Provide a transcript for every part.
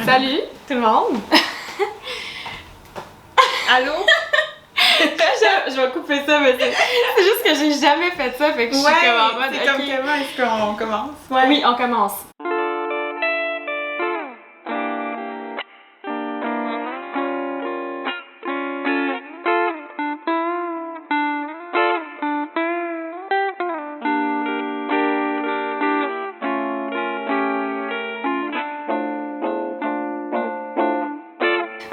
Salut tout le monde! Allô? Je vais couper ça, mais c'est juste que j'ai jamais fait ça, fait que je suis comme en mode. C'est comme comment est-ce qu'on commence? Ouais. Oui, on commence.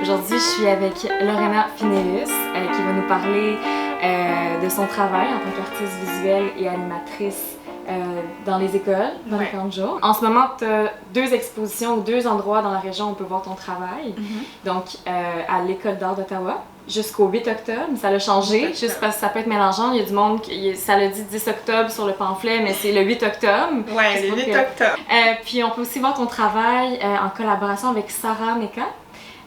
Aujourd'hui, je suis avec Lorena Finellus qui va nous parler de son travail en tant qu'artiste visuelle et animatrice dans les écoles, dans les camps de jour. En ce moment, tu as 2 expositions ou 2 endroits dans la région où on peut voir ton travail. Donc, à l'École d'art d'Ottawa jusqu'au 8 octobre. Ça a changé, juste parce que ça peut être mélangeant. Il y a du monde ça le dit 10 octobre sur le pamphlet, mais c'est le 8 octobre. Ouais, le 8 octobre. Puis on peut aussi voir ton travail en collaboration avec Sarah Meka.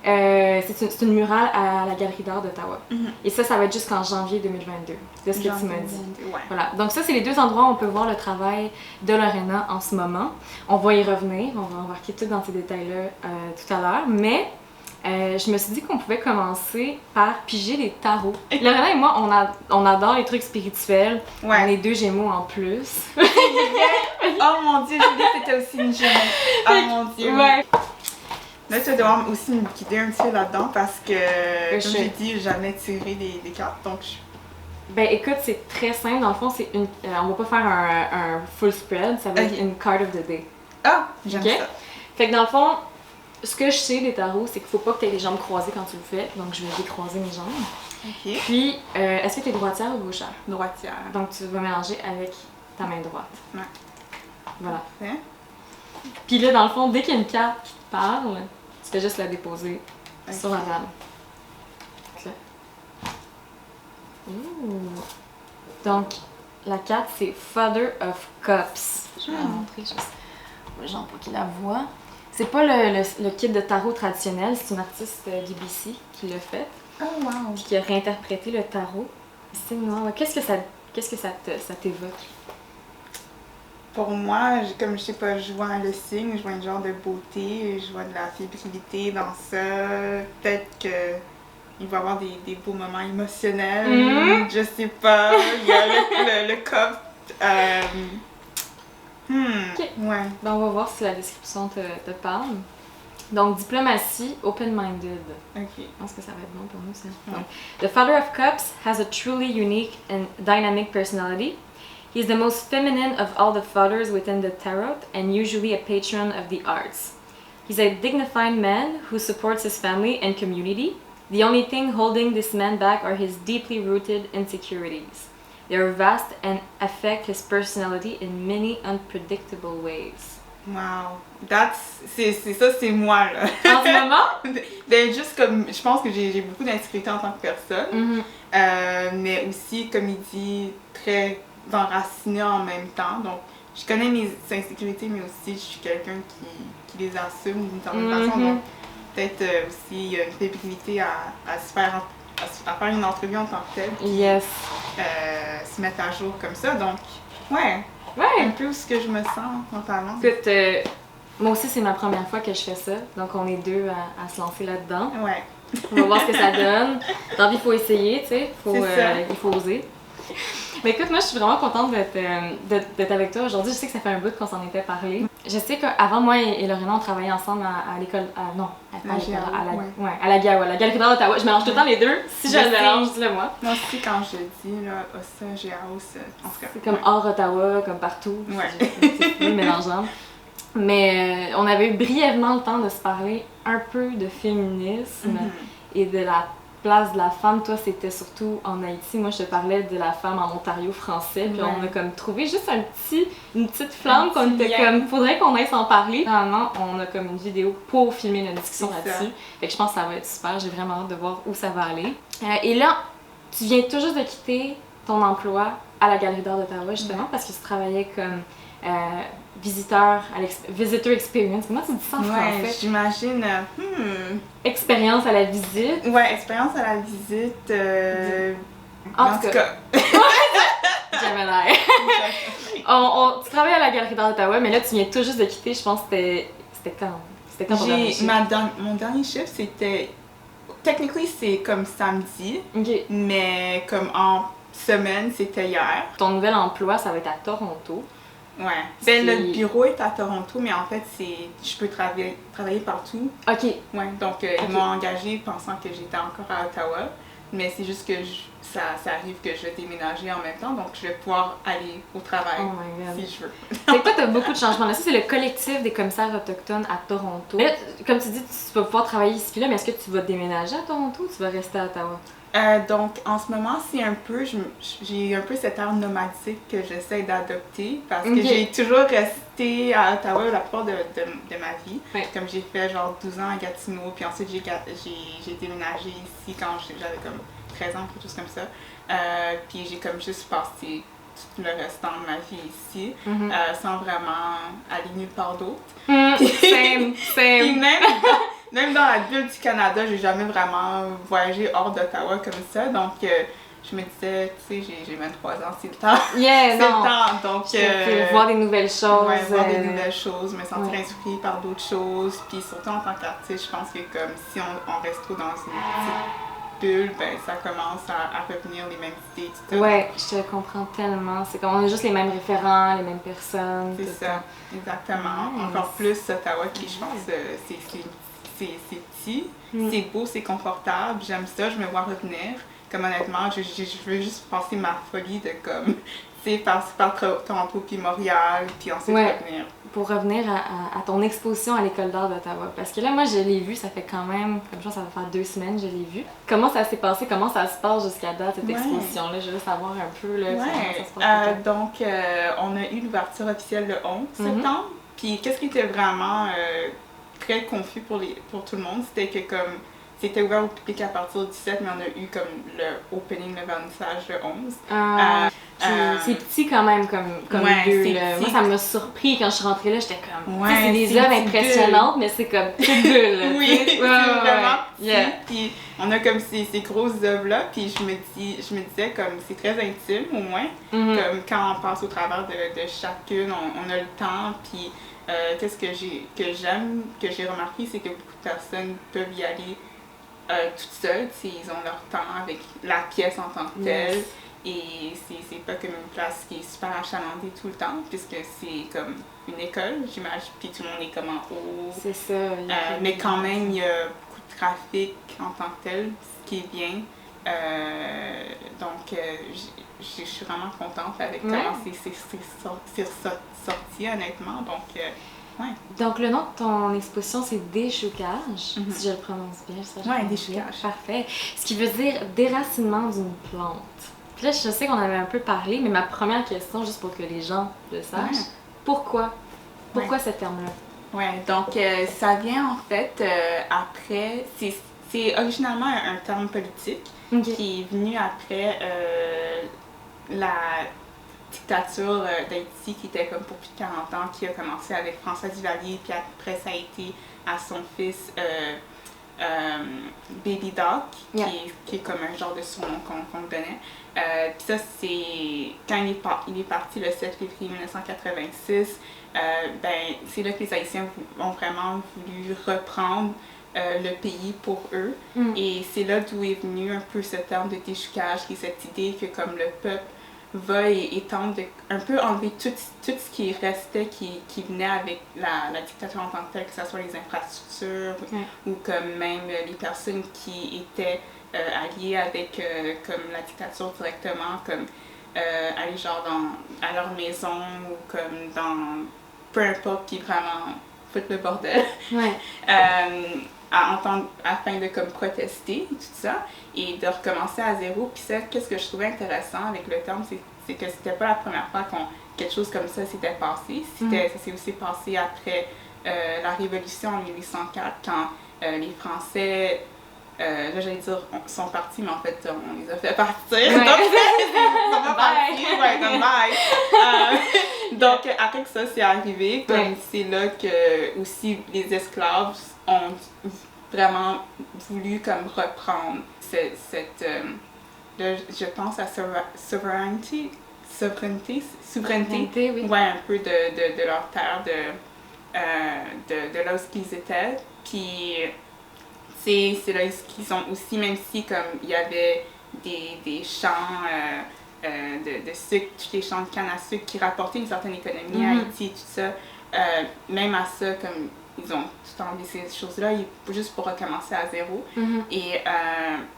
C'est une murale à la Galerie d'art d'Ottawa. Et ça va être jusqu'en janvier 2022, de ce que tu m'as dit. Ouais. Voilà. Donc ça, c'est les 2 endroits où on peut voir le travail de Lorena en ce moment. On va y revenir, on va embarquer tout dans ces détails-là tout à l'heure, mais je me suis dit qu'on pouvait commencer par piger les tarots. Lorena et moi, on adore les trucs spirituels. Ouais. On est 2 gémeaux en plus. Oh mon Dieu, Julie, c'était aussi une gémeaux. Oh mon Dieu. Ouais. Là, tu vas devoir aussi me guider un petit peu là-dedans parce que, comme j'ai dit, j'ai jamais tiré des cartes, donc Ben écoute, c'est très simple. Dans le fond, c'est une. On va pas faire un full spread, ça va être une card of the day. Ah, j'aime ça. Fait que dans le fond, ce que je sais des tarots, c'est qu'il faut pas que tu aies les jambes croisées quand tu le fais. Donc je vais décroiser mes jambes. Ok. Puis, est-ce que tu es droitière ou gauchère? Droitière. Donc tu vas mélanger avec ta main droite. Ouais. Voilà. Parfait. Puis là, dans le fond, dès qu'il y a une carte qui te parle, tu fais juste la déposer sur la table. Ok. Ouh. Donc, la carte, c'est Father of Cups. Je vais la montrer juste aux gens pour qu'ils la voient. C'est pas le kit de tarot traditionnel, c'est une artiste du BC qui l'a fait. Oh wow! Puis qui a réinterprété le tarot. C'est noir. Qu'est-ce que ça t'évoque? Pour moi, comme je sais pas, je vois le signe, je vois un genre de beauté, je vois de la fébrilité dans ça. Peut-être que il va y avoir des beaux moments émotionnels. Je sais pas. Il y a le cup. Ok. Ouais. Ben, on va voir si la description te parle. Donc, diplomatie, open-minded. Ok. Je pense que ça va être bon pour nous, ça. Ouais. Donc, the Father of Cups has a truly unique and dynamic personality. He is the most feminine of all the fathers within the tarot and usually a patron of the arts. He's a dignified man who supports his family and community. The only thing holding this man back are his deeply rooted insecurities. They are vast and affect his personality in many unpredictable ways. Wow. C'est moi là. En ce moment? Ben juste comme, je pense que j'ai beaucoup d'insécurité en tant que personne. Mais aussi, comme il dit, très enraciné en même temps. Donc, je connais mes insécurités, mais aussi je suis quelqu'un qui les assume d'une certaine façon. Donc, peut-être aussi une fébrilité à faire une entrevue en tant que telle. Yes. Se mettre à jour comme ça. Donc, ouais. Un peu où ce que je me sens mentalement. Écoute, moi aussi, c'est ma première fois que je fais ça. Donc, on est 2 à se lancer là-dedans. Ouais. On va voir ce que ça donne. Dans la vie, il faut essayer, tu sais. Il faut oser. Mais écoute, moi, je suis vraiment contente d'être avec toi aujourd'hui. Je sais que ça fait un bout qu'on s'en était parlé. Je sais qu'avant, moi et Lorena, on travaillait ensemble à l'école. À la GAO, à la Galerie d'art d'Ottawa. Je mélange tout le temps les 2. Si je le mélange, dis-le moi. Moi aussi, quand je dis, là, ça, GAO, ça. En tout cas. C'est comme hors Ottawa, comme partout. Ouais. C'est mélangeant. Mais on avait eu brièvement le temps de se parler un peu de féminisme et de la place de la femme. Toi, c'était surtout en Haïti. Moi, je te parlais de la femme en Ontario français. Puis on a comme trouvé juste une petite flamme qu'on était comme, faudrait qu'on aille s'en parler. Finalement, on a comme une vidéo pour filmer notre discussion là-dessus. Fait que je pense que ça va être super. J'ai vraiment hâte de voir où ça va aller. Et là, tu viens tout juste de quitter ton emploi à la Galerie d'art d'Ottawa, justement, parce que tu travaillais comme visitor experience. Comment tu dis ça en français? J'imagine. Expérience à la visite. Ouais, expérience à la visite. En tout cas. J'avais l'air. Tu travailles à la Galerie d'art d'Ottawa, mais là, tu viens tout juste de quitter, je pense que c'était quand? C'était quand ton dernier chiffre? Mon dernier chiffre, c'était... Techniquement, c'est comme samedi, mais comme en semaine, c'était hier. Ton nouvel emploi, ça va être à Toronto. Ouais. Ben, le bureau est à Toronto, mais en fait, je peux travailler partout. OK. Ouais, donc ils m'ont engagée pensant que j'étais encore à Ottawa, mais c'est juste que ça arrive que je vais déménager en même temps, donc je vais pouvoir aller au travail si je veux. Fait que toi, t'as beaucoup de changements. Là, ça, c'est le collectif des commissaires autochtones à Toronto. Là, comme tu dis, tu vas pouvoir travailler ici là, mais est-ce que tu vas déménager à Toronto ou tu vas rester à Ottawa? Donc, en ce moment, c'est un peu, j'ai un peu cet art nomadique que j'essaie d'adopter parce que j'ai toujours resté à Ottawa la plupart de ma vie. Ouais. Comme j'ai fait genre 12 ans à Gatineau, puis ensuite j'ai déménagé ici quand j'avais comme 13 ans, quelque chose comme ça. Puis j'ai comme juste passé tout le restant de ma vie ici, sans vraiment aller nulle part d'autre. Same. Puis même dans la bulle du Canada, j'ai jamais vraiment voyagé hors d'Ottawa comme ça. Donc, je me disais, tu sais, j'ai 23 ans, c'est le temps. Yeah, c'est le temps. Donc, voir des nouvelles choses. Ouais, voir des nouvelles choses, me sentir inspirée par d'autres choses. Puis surtout en tant qu'artiste, je pense que comme si on reste trop dans une petite bulle, ben ça commence à revenir les mêmes idées. Ouais, je te comprends tellement. C'est comme on a juste les mêmes référents, les mêmes personnes. C'est ça, exactement. Encore plus Ottawa qui, je pense, c'est petit, c'est beau, c'est confortable, j'aime ça, je me vois revenir. Comme honnêtement, je veux juste passer ma folie de comme, tu sais, passer par Toronto puis Montréal, puis ensuite revenir. Pour revenir à ton exposition à l'École d'art d'Ottawa, parce que là, moi, je l'ai vu, ça fait quand même, comme je pense, ça va faire 2 semaines, je l'ai vu. Comment ça s'est passé, comment ça se passe jusqu'à date, cette exposition-là? Je veux savoir un peu, là, comment ça se passe. Donc, on a eu l'ouverture officielle le 11 septembre, puis qu'est-ce qui était vraiment... très confus pour tout le monde, c'était que comme c'était ouvert au public à partir du 17, mais on a eu comme le opening, le vernissage le 11. C'est petit quand même comme lieu. Moi, ça m'a surpris quand je suis rentrée là, j'étais comme, c'est des œuvres impressionnantes, mais c'est comme toute bulle. Oui, c'est vraiment petit. Puis on a comme ces grosses œuvres-là, puis je me disais comme c'est très intime au moins, comme quand on passe au travers de chacune, on a le temps, puis qu'est-ce que j'ai remarqué, c'est que beaucoup de personnes peuvent y aller toutes seules, ils ont leur temps avec la pièce en tant que telle, et c'est pas comme une place qui est super achalandée tout le temps, puisque c'est comme une école, j'imagine, puis tout le monde est comme en haut. C'est ça. Mais quand même, il y a beaucoup de trafic en tant que tel, ce qui est bien. Donc, je suis vraiment contente avec comment c'est sorti, honnêtement. Donc, le nom de ton exposition, c'est Déchoucage, si je le prononce bien. Oui, Déchoucage. Parfait. Ce qui veut dire déracinement d'une plante. Puis là, je sais qu'on avait un peu parlé, mais ma première question, juste pour que les gens le sachent, pourquoi ce terme-là? Oui, donc ça vient en fait après, c'est originalement un terme politique qui est venu après la dictature d'Haïti qui était comme pour plus de 40 ans, qui a commencé avec François Duvalier, puis après ça a été à son fils Baby Doc, qui est comme un genre de surnom qu'on donnait. Puis ça, c'est quand il est parti le 7 février 1986, c'est là que les Haïtiens ont vraiment voulu reprendre le pays pour eux. Et c'est là d'où est venu un peu ce terme de déchoucage, qui est cette idée que comme le peuple va et tente de un peu enlever tout ce qui restait, qui venait avec la dictature en tant que telle, que ce soit les infrastructures ou comme même les personnes qui étaient alliées avec comme la dictature directement, comme aller genre à leur maison ou comme dans peu importe, qui vraiment foutent le bordel. Afin de comme protester et tout ça, et de recommencer à zéro. Puis ça, qu'est-ce que je trouvais intéressant avec le terme, c'est que c'était pas la première fois quelque chose comme ça s'était passé. Ça s'est aussi passé après la Révolution en 1804, quand les Français, là j'allais dire sont partis, mais en fait on les a fait partir. Donc, ils sont pas partis, comme bye. Donc après que ça c'est arrivé, comme c'est là que aussi les esclaves ont vraiment voulu comme reprendre cette là, je pense à souveraineté, un peu de leur terre, de là où ils étaient. Puis c'est là où ils sont aussi, même si comme il y avait des champs de sucre, tous les champs de canne à sucre qui rapportaient une certaine économie à Haïti et tout ça, même à ça, comme ils ont tout enlevé ces choses-là, juste pour recommencer à zéro. Et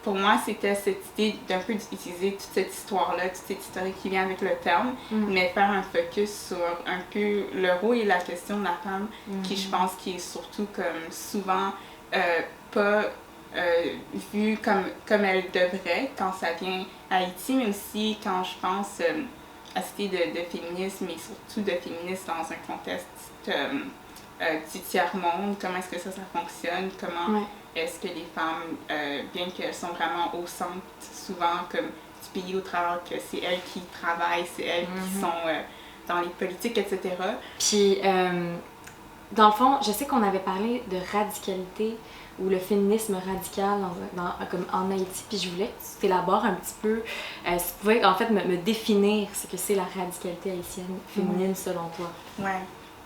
pour moi, c'était cette idée d'un peu d'utiliser toute cette histoire-là, toute cette histoire qui vient avec le terme, mais faire un focus sur un peu le rôle et la question de la femme, qui je pense qui est surtout comme souvent pas vue comme elle devrait quand ça vient à Haïti, mais aussi quand je pense à cette idée de féminisme, et surtout de féminisme dans un contexte du tiers-monde, comment est-ce que ça fonctionne, comment est-ce que les femmes, bien qu'elles sont vraiment au centre souvent comme du pays au travers, que c'est elles qui travaillent, c'est elles qui sont dans les politiques, etc. Puis, dans le fond, je sais qu'on avait parlé de radicalité ou le féminisme radical comme en Haïti, puis je voulais que tu t'élabores un petit peu, si tu pouvais en fait me définir ce que c'est la radicalité haïtienne féminine selon toi. Ouais.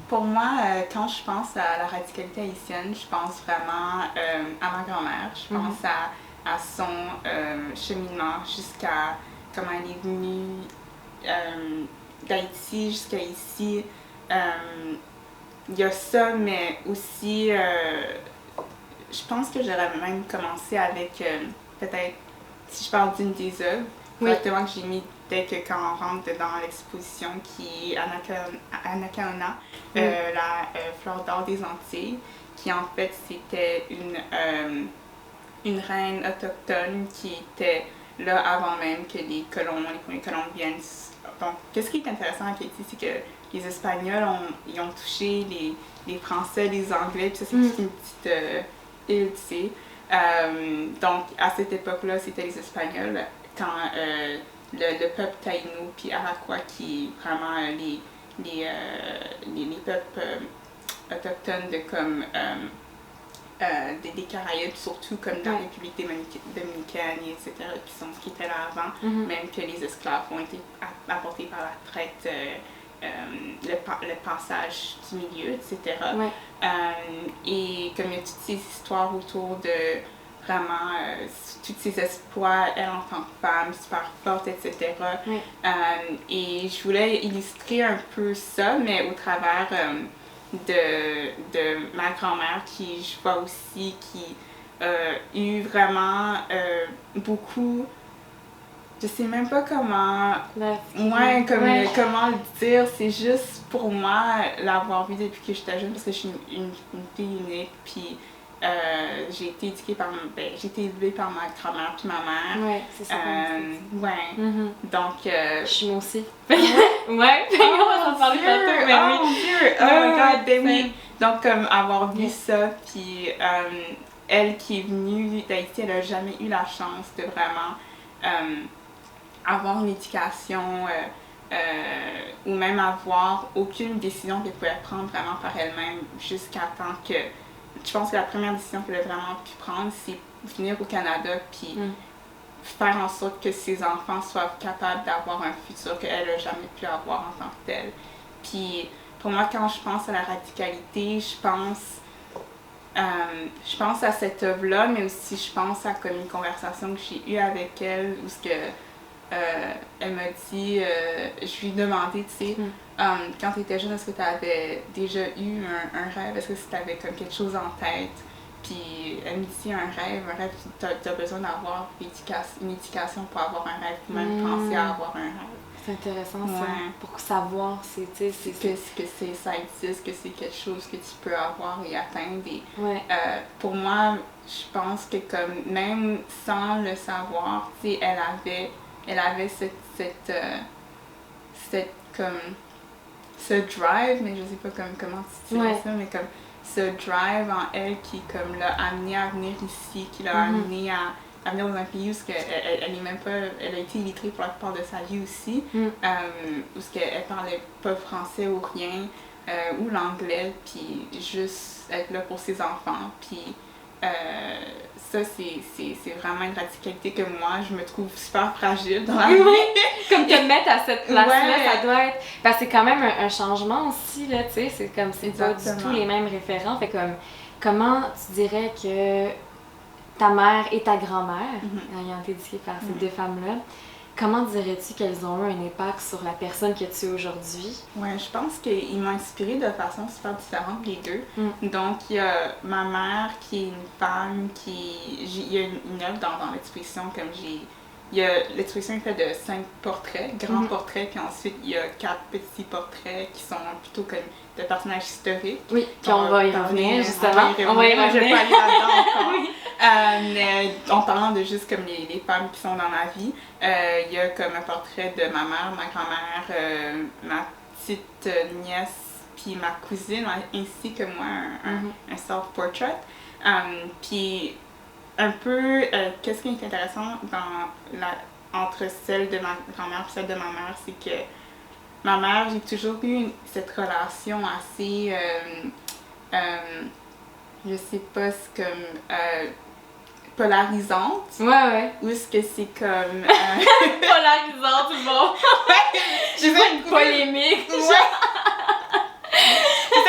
Pour moi, quand je pense à la radicalité haïtienne, je pense vraiment à ma grand-mère. Je pense à son cheminement jusqu'à comment elle est venue d'Haïti jusqu'à ici. Il y a ça, mais aussi, je pense que j'aurais même commencé avec, peut-être, si je parle d'une des œuvres, directement que j'ai mis dès que quand on rentre dans l'exposition qui est Anacaona, la fleur d'or des Antilles, qui en fait c'était une reine autochtone qui était là avant même que les premiers colons viennent. Donc, qu'est-ce qui est intéressant avec Haïti, c'est que les Espagnols ils ont touché les Français, les Anglais, puis ça c'est toute une petite île, tu sais. Donc, à cette époque-là, c'était les Espagnols, quand le peuple taïno puis Arakwak, qui est vraiment les peuples autochtones de comme des Caraïbes, surtout comme dans la République dominicaine, etc., qui étaient là avant, même que les esclaves ont été apportés par la traite, le passage du milieu, etc. Et comme il y a toutes ces histoires autour de vraiment tous ces exploits, elle en tant que femme, super forte, etc. Et je voulais illustrer un peu ça, mais au travers de ma grand-mère, qui je vois aussi, qui a eu vraiment beaucoup... Je sais même pas comment... comment le dire, c'est juste pour moi l'avoir vu depuis que j'étais jeune, parce que je suis une fille unique, puis j'ai été éduquée j'ai été élevée par ma grand-mère puis ma mère. Ouais, c'est ça. Donc... Je suis moi aussi. On va s'en parler tantôt. Oh mon Dieu! Oh my God, ben oui! Donc, comme avoir vu ça, puis elle qui est venue d'Haïti, elle a jamais eu la chance de vraiment avoir une éducation ou même avoir aucune décision qu'elle pouvait prendre vraiment par elle-même jusqu'à temps que... Je pense que la première décision qu'elle a vraiment pu prendre, c'est venir au Canada puis faire en sorte que ses enfants soient capables d'avoir un futur qu'elle n'a jamais pu avoir en tant que telle. Puis pour moi, quand je pense à la radicalité, je pense à cette œuvre-là, mais aussi je pense à comme une conversation que j'ai eue avec elle où ce que elle m'a dit, je lui ai demandé, tu sais, quand tu étais jeune, est-ce que tu avais déjà eu un rêve? Est-ce que tu avais comme quelque chose en tête? Puis elle me dit, un rêve, tu as besoin d'avoir une éducation pour avoir un rêve, pour même penser à avoir un rêve. C'est intéressant ça, pour savoir, que ça existe, que c'est quelque chose que tu peux avoir et atteindre. Et, pour moi, je pense que comme même sans le savoir, tu sais, elle avait ce drive, mais je sais pas comment tu dirais ça, mais comme ce drive en elle qui comme l'a amené à venir ici, qui l'a amené à venir dans un pays où elle est même pas, elle a été illettrée pour la plupart de sa vie aussi, où elle parlait pas français ou rien, ou l'anglais, puis juste être là pour ses enfants, puis ça, c'est vraiment une radicalité que moi, je me trouve super fragile dans la vie. Comme te mettre à cette place-là, Ouais. ça doit être... Parce que c'est quand même un changement aussi, là, tu sais, c'est comme, c'est pas du Exactement. tout les mêmes référents. Fait comme, comment tu dirais que ta mère et ta grand-mère, ayant été éduquées par ces deux femmes-là, comment dirais-tu qu'elles ont eu un impact sur la personne que tu es aujourd'hui? Ouais, je pense qu'ils m'ont inspirée de façon super différente, les deux. Donc, il y a ma mère qui est une femme il y a une œuvre dans l'exposition, comme l'exposition est faite de 5 portraits, grands portraits, puis ensuite il y a 4 petits portraits qui sont plutôt comme de personnages historiques. Oui, puis on va y revenir, justement. On va y revenir. Je vais pas aller là-dedans encore. Oui. Mais en parlant de juste comme les femmes qui sont dans ma vie, il y a comme un portrait de ma mère, ma grand-mère, ma petite nièce, puis ma cousine, ainsi que moi, un self-portrait. Puis un peu, qu'est-ce qui est intéressant entre celle de ma grand-mère et celle de ma mère, c'est que ma mère, j'ai toujours eu cette relation assez, je sais pas, c'est comme polarisante. Ouais. Ou est-ce que c'est comme... Polarisante, bon. J'ai pas une polémique. J'essaie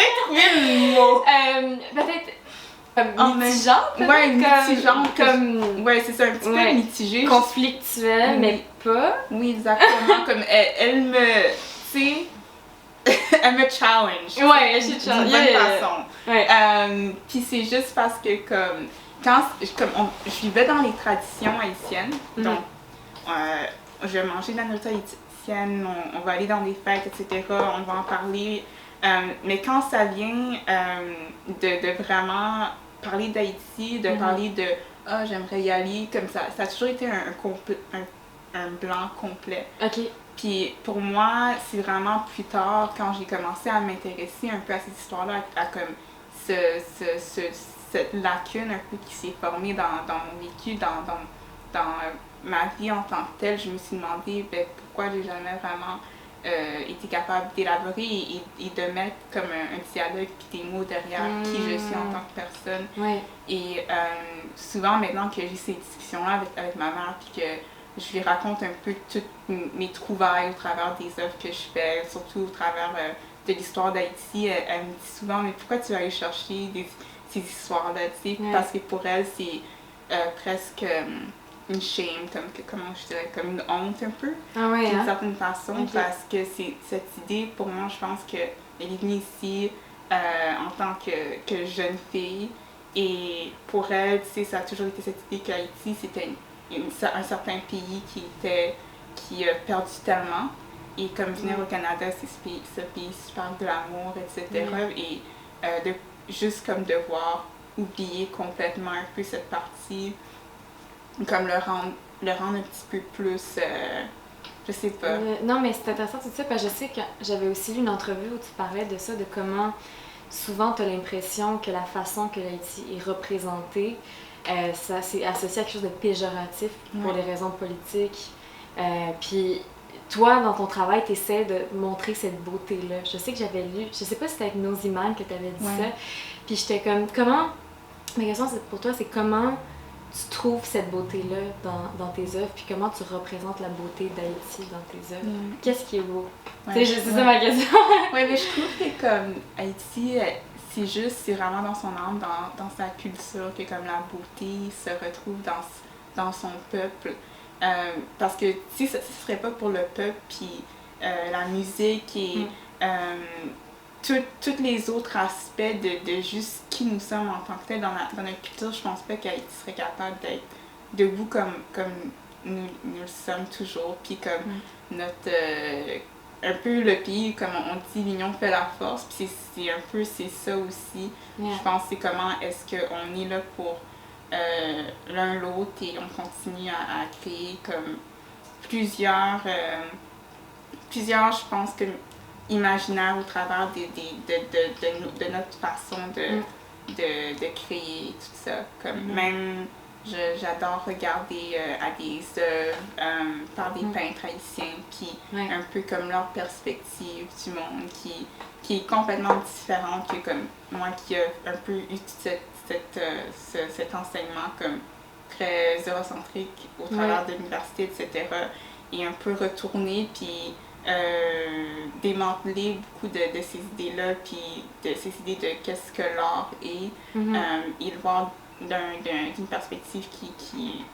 de trouver le mot. Peut-être mitigante, peut-être. Ouais, mitigante. Comme... Ouais, c'est ça, un petit peu mitigé. Conflictuelle, mais pas. Oui, exactement. Comme elle me... Tu sais... elle me challenge. Ouais, je suis challenge. D'une bonne façon. Ouais. Puis c'est juste parce que comme... je vivais dans les traditions haïtiennes, donc je vais manger de la nourriture haïtienne, on va aller dans des fêtes, etc., on va en parler. Mais quand ça vient de vraiment parler d'Haïti, de parler de « Ah, j'aimerais y aller », comme ça a toujours été un blanc complet. OK. Puis pour moi, c'est vraiment plus tard, quand j'ai commencé à m'intéresser un peu à cette histoire-là, à comme cette lacune un peu qui s'est formée dans mon vécu, dans ma vie en tant que telle, je me suis demandé pourquoi j'ai jamais vraiment été capable d'élaborer et de mettre comme un dialogue puis des mots derrière qui je suis en tant que personne. Ouais. Et souvent, maintenant que j'ai ces discussions-là avec ma mère, puis que je lui raconte un peu toutes mes trouvailles au travers des œuvres que je fais, surtout au travers de l'histoire d'Haïti, elle me dit souvent « Mais pourquoi tu vas aller chercher ces histoires-là? » Parce que pour elle, c'est presque une shame, comment je dirais, comme une honte un peu, d'une certaine façon, parce que c'est cette idée, pour moi, je pense qu'elle est venue ici en tant que jeune fille, et pour elle, ça a toujours été cette idée qu'Haïti, c'était un certain pays qui a perdu tellement, et comme venir au Canada, c'est ce pays super de l'amour, etc. Et juste comme devoir oublier complètement un peu cette partie, comme le rendre un petit peu plus, je sais pas. Non, mais c'est intéressant tout ça, parce que je sais que j'avais aussi lu une entrevue où tu parlais de ça, de comment souvent tu as l'impression que la façon que l'Haïti est représentée, ça c'est associé à quelque chose de péjoratif pour des raisons politiques. Puis toi, dans ton travail, tu essaies de montrer cette beauté-là. Je sais que j'avais lu, je sais pas si c'était avec Noziman que tu avais dit ça, puis j'étais comme, ma question pour toi, c'est comment tu trouves cette beauté-là dans tes œuvres, puis comment tu représentes la beauté d'Haïti dans tes œuvres? Qu'est-ce qui est beau? C'est ça ma question. Oui, mais je trouve que comme Haïti, c'est vraiment dans son âme, dans sa culture, que comme la beauté se retrouve dans son peuple. Parce que si ce serait pas pour le peuple, puis la musique et tous les autres aspects de juste qui nous sommes en tant que tel dans notre culture, je pense pas qu'Haïti serait capable d'être debout comme nous le sommes toujours, puis comme notre... un peu le pays, comme on dit, l'union fait la force, puis c'est un peu ça aussi. Je pense que c'est comment est-ce qu'on est là pour l'un l'autre et on continue à créer comme plusieurs, je pense que imaginaires au travers de notre façon de créer tout ça. Comme même j'adore regarder à des œuvres par des peintres haïtiens qui un peu comme leur perspective du monde qui est complètement différente que comme moi qui a un peu eu toute cette cet enseignement comme très eurocentrique au travers de l'université, etc., est un peu retourné, puis démanteler beaucoup de ces idées-là, puis de ces idées de qu'est-ce que l'art est, et le voir d'une perspective qui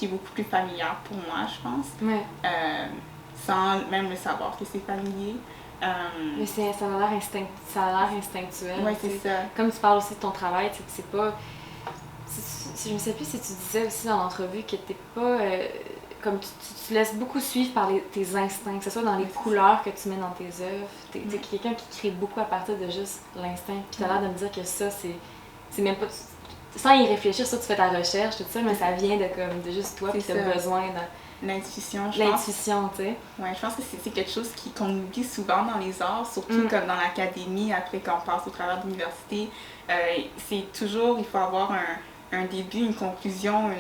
est beaucoup plus familière pour moi, je pense, sans même le savoir que c'est familier. Mais ça a l'air instinctuel. Oui, c'est ça. Comme tu parles aussi de ton travail, c'est pas... Je ne sais plus si tu disais aussi dans l'entrevue que t'es pas... comme tu laisses beaucoup suivre par tes instincts, que ce soit dans les couleurs que tu mets dans tes œuvres. T'es quelqu'un qui crée beaucoup à partir de juste l'instinct. Puis t'as l'air de me dire que ça, c'est même pas... Sans y réfléchir, ça, tu fais ta recherche, tout ça, mais ça vient de juste toi, puis t'as besoin de... L'intuition, je pense. L'intuition, tu sais. Ouais, je pense que c'est quelque chose qu'on oublie souvent dans les arts, surtout comme dans l'académie, après qu'on passe au travers de l'université. C'est toujours, il faut avoir un début, une conclusion,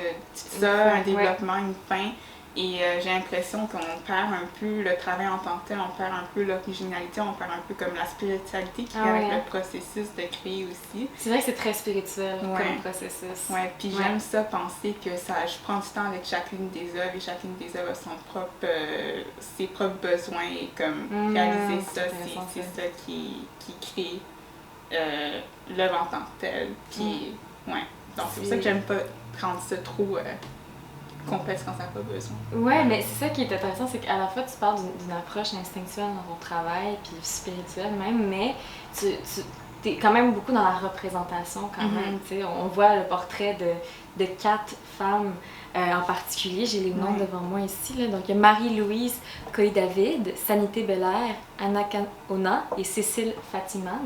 un développement, une fin. Et j'ai l'impression qu'on perd un peu le travail en tant que tel, on perd un peu l'originalité, on perd un peu comme la spiritualité qui vient avec le processus de créer aussi. C'est vrai que c'est très spirituel comme processus. Ouais, puis j'aime ça, penser que je prends du temps avec chacune des œuvres et chacune des œuvres a ses propres besoins et comme réaliser ça, c'est ça qui crée l'œuvre en tant que telle. Puis, donc c'est pour ça que j'aime pas rendre ça trop complexe quand ça n'a pas besoin. Ouais, mais c'est ça qui est intéressant, c'est qu'à la fois tu parles d'une approche instinctuelle dans ton travail, puis spirituelle même, mais tu t'es quand même beaucoup dans la représentation quand même, tu sais. On voit le portrait de 4 femmes en particulier, j'ai les noms devant moi ici, là. Donc il y a Marie-Louise Coy-David, Sanité Belair, Anna Kaona et Cécile Fatiman.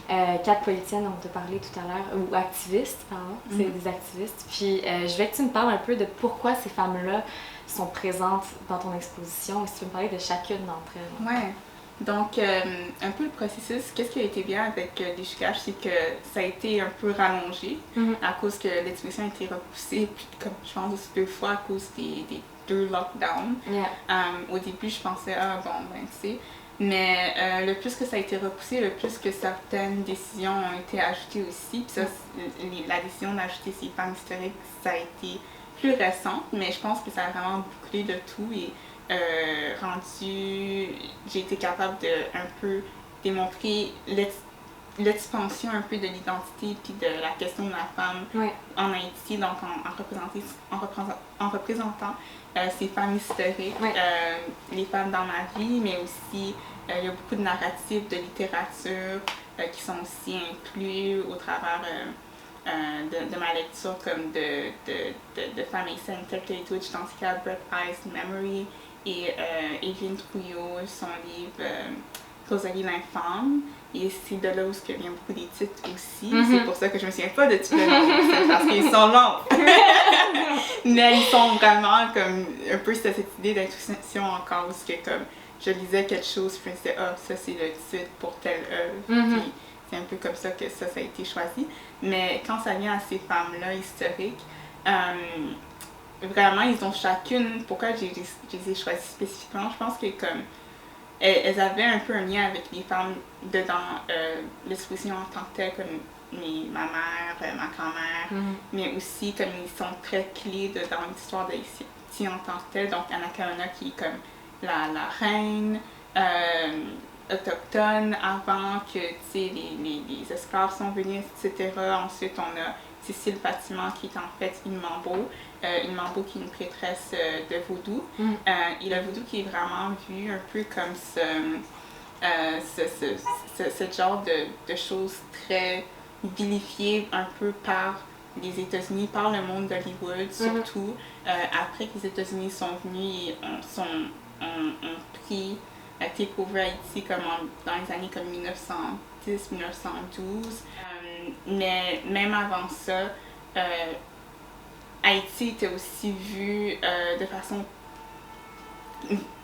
4 politiciennes, on t'a parlé tout à l'heure, ou activistes, pardon, c'est des activistes. Puis je veux que tu me parles un peu de pourquoi ces femmes-là sont présentes dans ton exposition, et si tu peux me parler de chacune d'entre elles. Ouais. Donc, un peu le processus, qu'est-ce qui a été bien avec les Choucaches, c'est que ça a été un peu rallongé à cause que l'exposition a été repoussée, puis comme je pense aussi 2 fois à cause des 2 lockdowns. Au début, je pensais, tu sais. Mais le plus que ça a été repoussé, le plus que certaines décisions ont été ajoutées aussi. Puis ça, la décision d'ajouter ces femmes historiques, ça a été plus récente, mais je pense que ça a vraiment bouclé le tout et j'ai été capable de un peu démontrer l'expansion un peu de l'identité puis de la question de la femme en Haïti, donc en représentant ces femmes historiques, les femmes dans ma vie, mais aussi il y a beaucoup de narratifs de littérature qui sont aussi inclus au travers de ma lecture comme de femmes haïtiennes telles que Edwidge Danticat, Breath Eyes Memory et Evelyne Trouillot, son livre Rosalie l'infâme. Et c'est de là où vient beaucoup des titres aussi. C'est pour ça que je me souviens pas de tous les noms, parce qu'ils sont longs. Mais ils sont vraiment comme un peu cette idée d'intuition encore, où comme je lisais quelque chose, puis je me disais, ça c'est le titre pour telle œuvre. Puis c'est un peu comme ça que ça a été choisi. Mais quand ça vient à ces femmes-là historiques, vraiment, ils ont chacune, pourquoi je les ai choisies spécifiquement, je pense que comme elles avaient un peu un lien avec les femmes dans l'exposition en tant que telle, comme ma mère, ma grand-mère, mais aussi comme ils sont très clés dans l'histoire d'Haïti en tant que telle. Donc Anna Kaona qui est comme la reine autochtone avant que les esclaves sont venus, etc. Ensuite, on a Cécile Fatiman qui est en fait une Mambo qui est une prêtresse de vaudou. Et le vaudou qui est vraiment vu un peu comme ce genre de choses très vilifiées un peu par les États-Unis, par le monde d'Hollywood surtout. Après que les États-Unis sont venus et ont pris Takeover Haïti comme dans les années comme 1910-1912. Mais même avant ça, Haïti était aussi vu de façon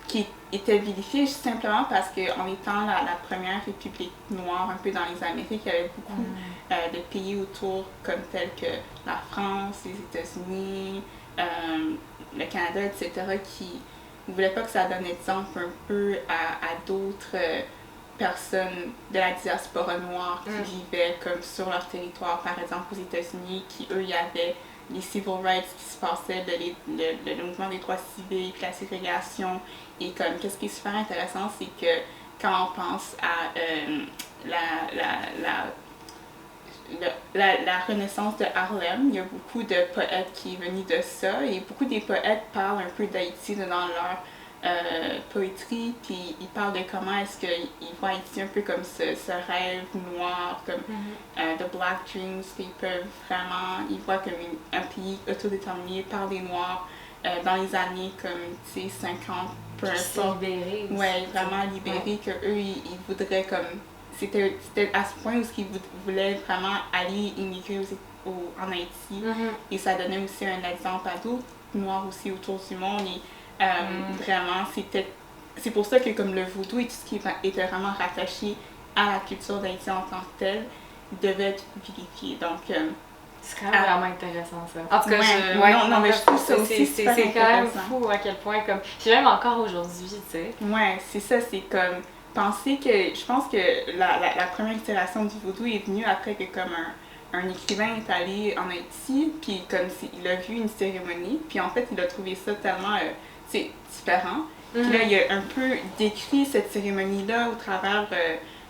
qui était vilifiée juste simplement parce qu'en étant la première république noire un peu dans les Amériques, il y avait beaucoup de pays autour comme tels que la France, les États-Unis, le Canada, etc. qui ne voulaient pas que ça donne exemple un peu à d'autres personnes de la diaspora noire qui vivaient comme sur leur territoire, par exemple aux États-Unis, qui eux, il y avait les civil rights qui se passaient, le mouvement des droits civiques, la ségrégation. Et comme, qu'est-ce qui est super intéressant, c'est que quand on pense à la renaissance de Harlem, il y a beaucoup de poètes qui est venu de ça, et beaucoup des poètes parlent un peu d'Haïti dans leur poétrie, puis ils parlent de comment est-ce qu'ils voient Haïti un peu comme ce rêve noir, comme The Black Dreams, qu'ils peuvent vraiment, ils voient comme un pays autodéterminé par les Noirs dans les années comme, tu sais, 50, peu importe. Libérés. Ouais, vraiment libérés, que eux ils voudraient comme... C'était à ce point où ils voulaient vraiment aller immigrer en Haïti. Et ça donnait aussi un exemple à d'autres Noirs aussi autour du monde. Et vraiment, c'est pour ça que comme le vaudou et tout ce qui était vraiment rattaché à la culture d'Haïti en tant que telle devait être vérifié. Donc, c'est quand même vraiment intéressant ça. En tout cas, mais je trouve ça aussi c'est quand même fou à quel point, comme, puis même encore aujourd'hui, tu sais. Ouais, c'est ça, c'est comme penser que, je pense que la première itération du vaudou est venue après que comme un écrivain est allé en Haïti, puis comme il a vu une cérémonie, puis en fait il a trouvé ça tellement c'est différent. Puis là, il a un peu décrit cette cérémonie-là au travers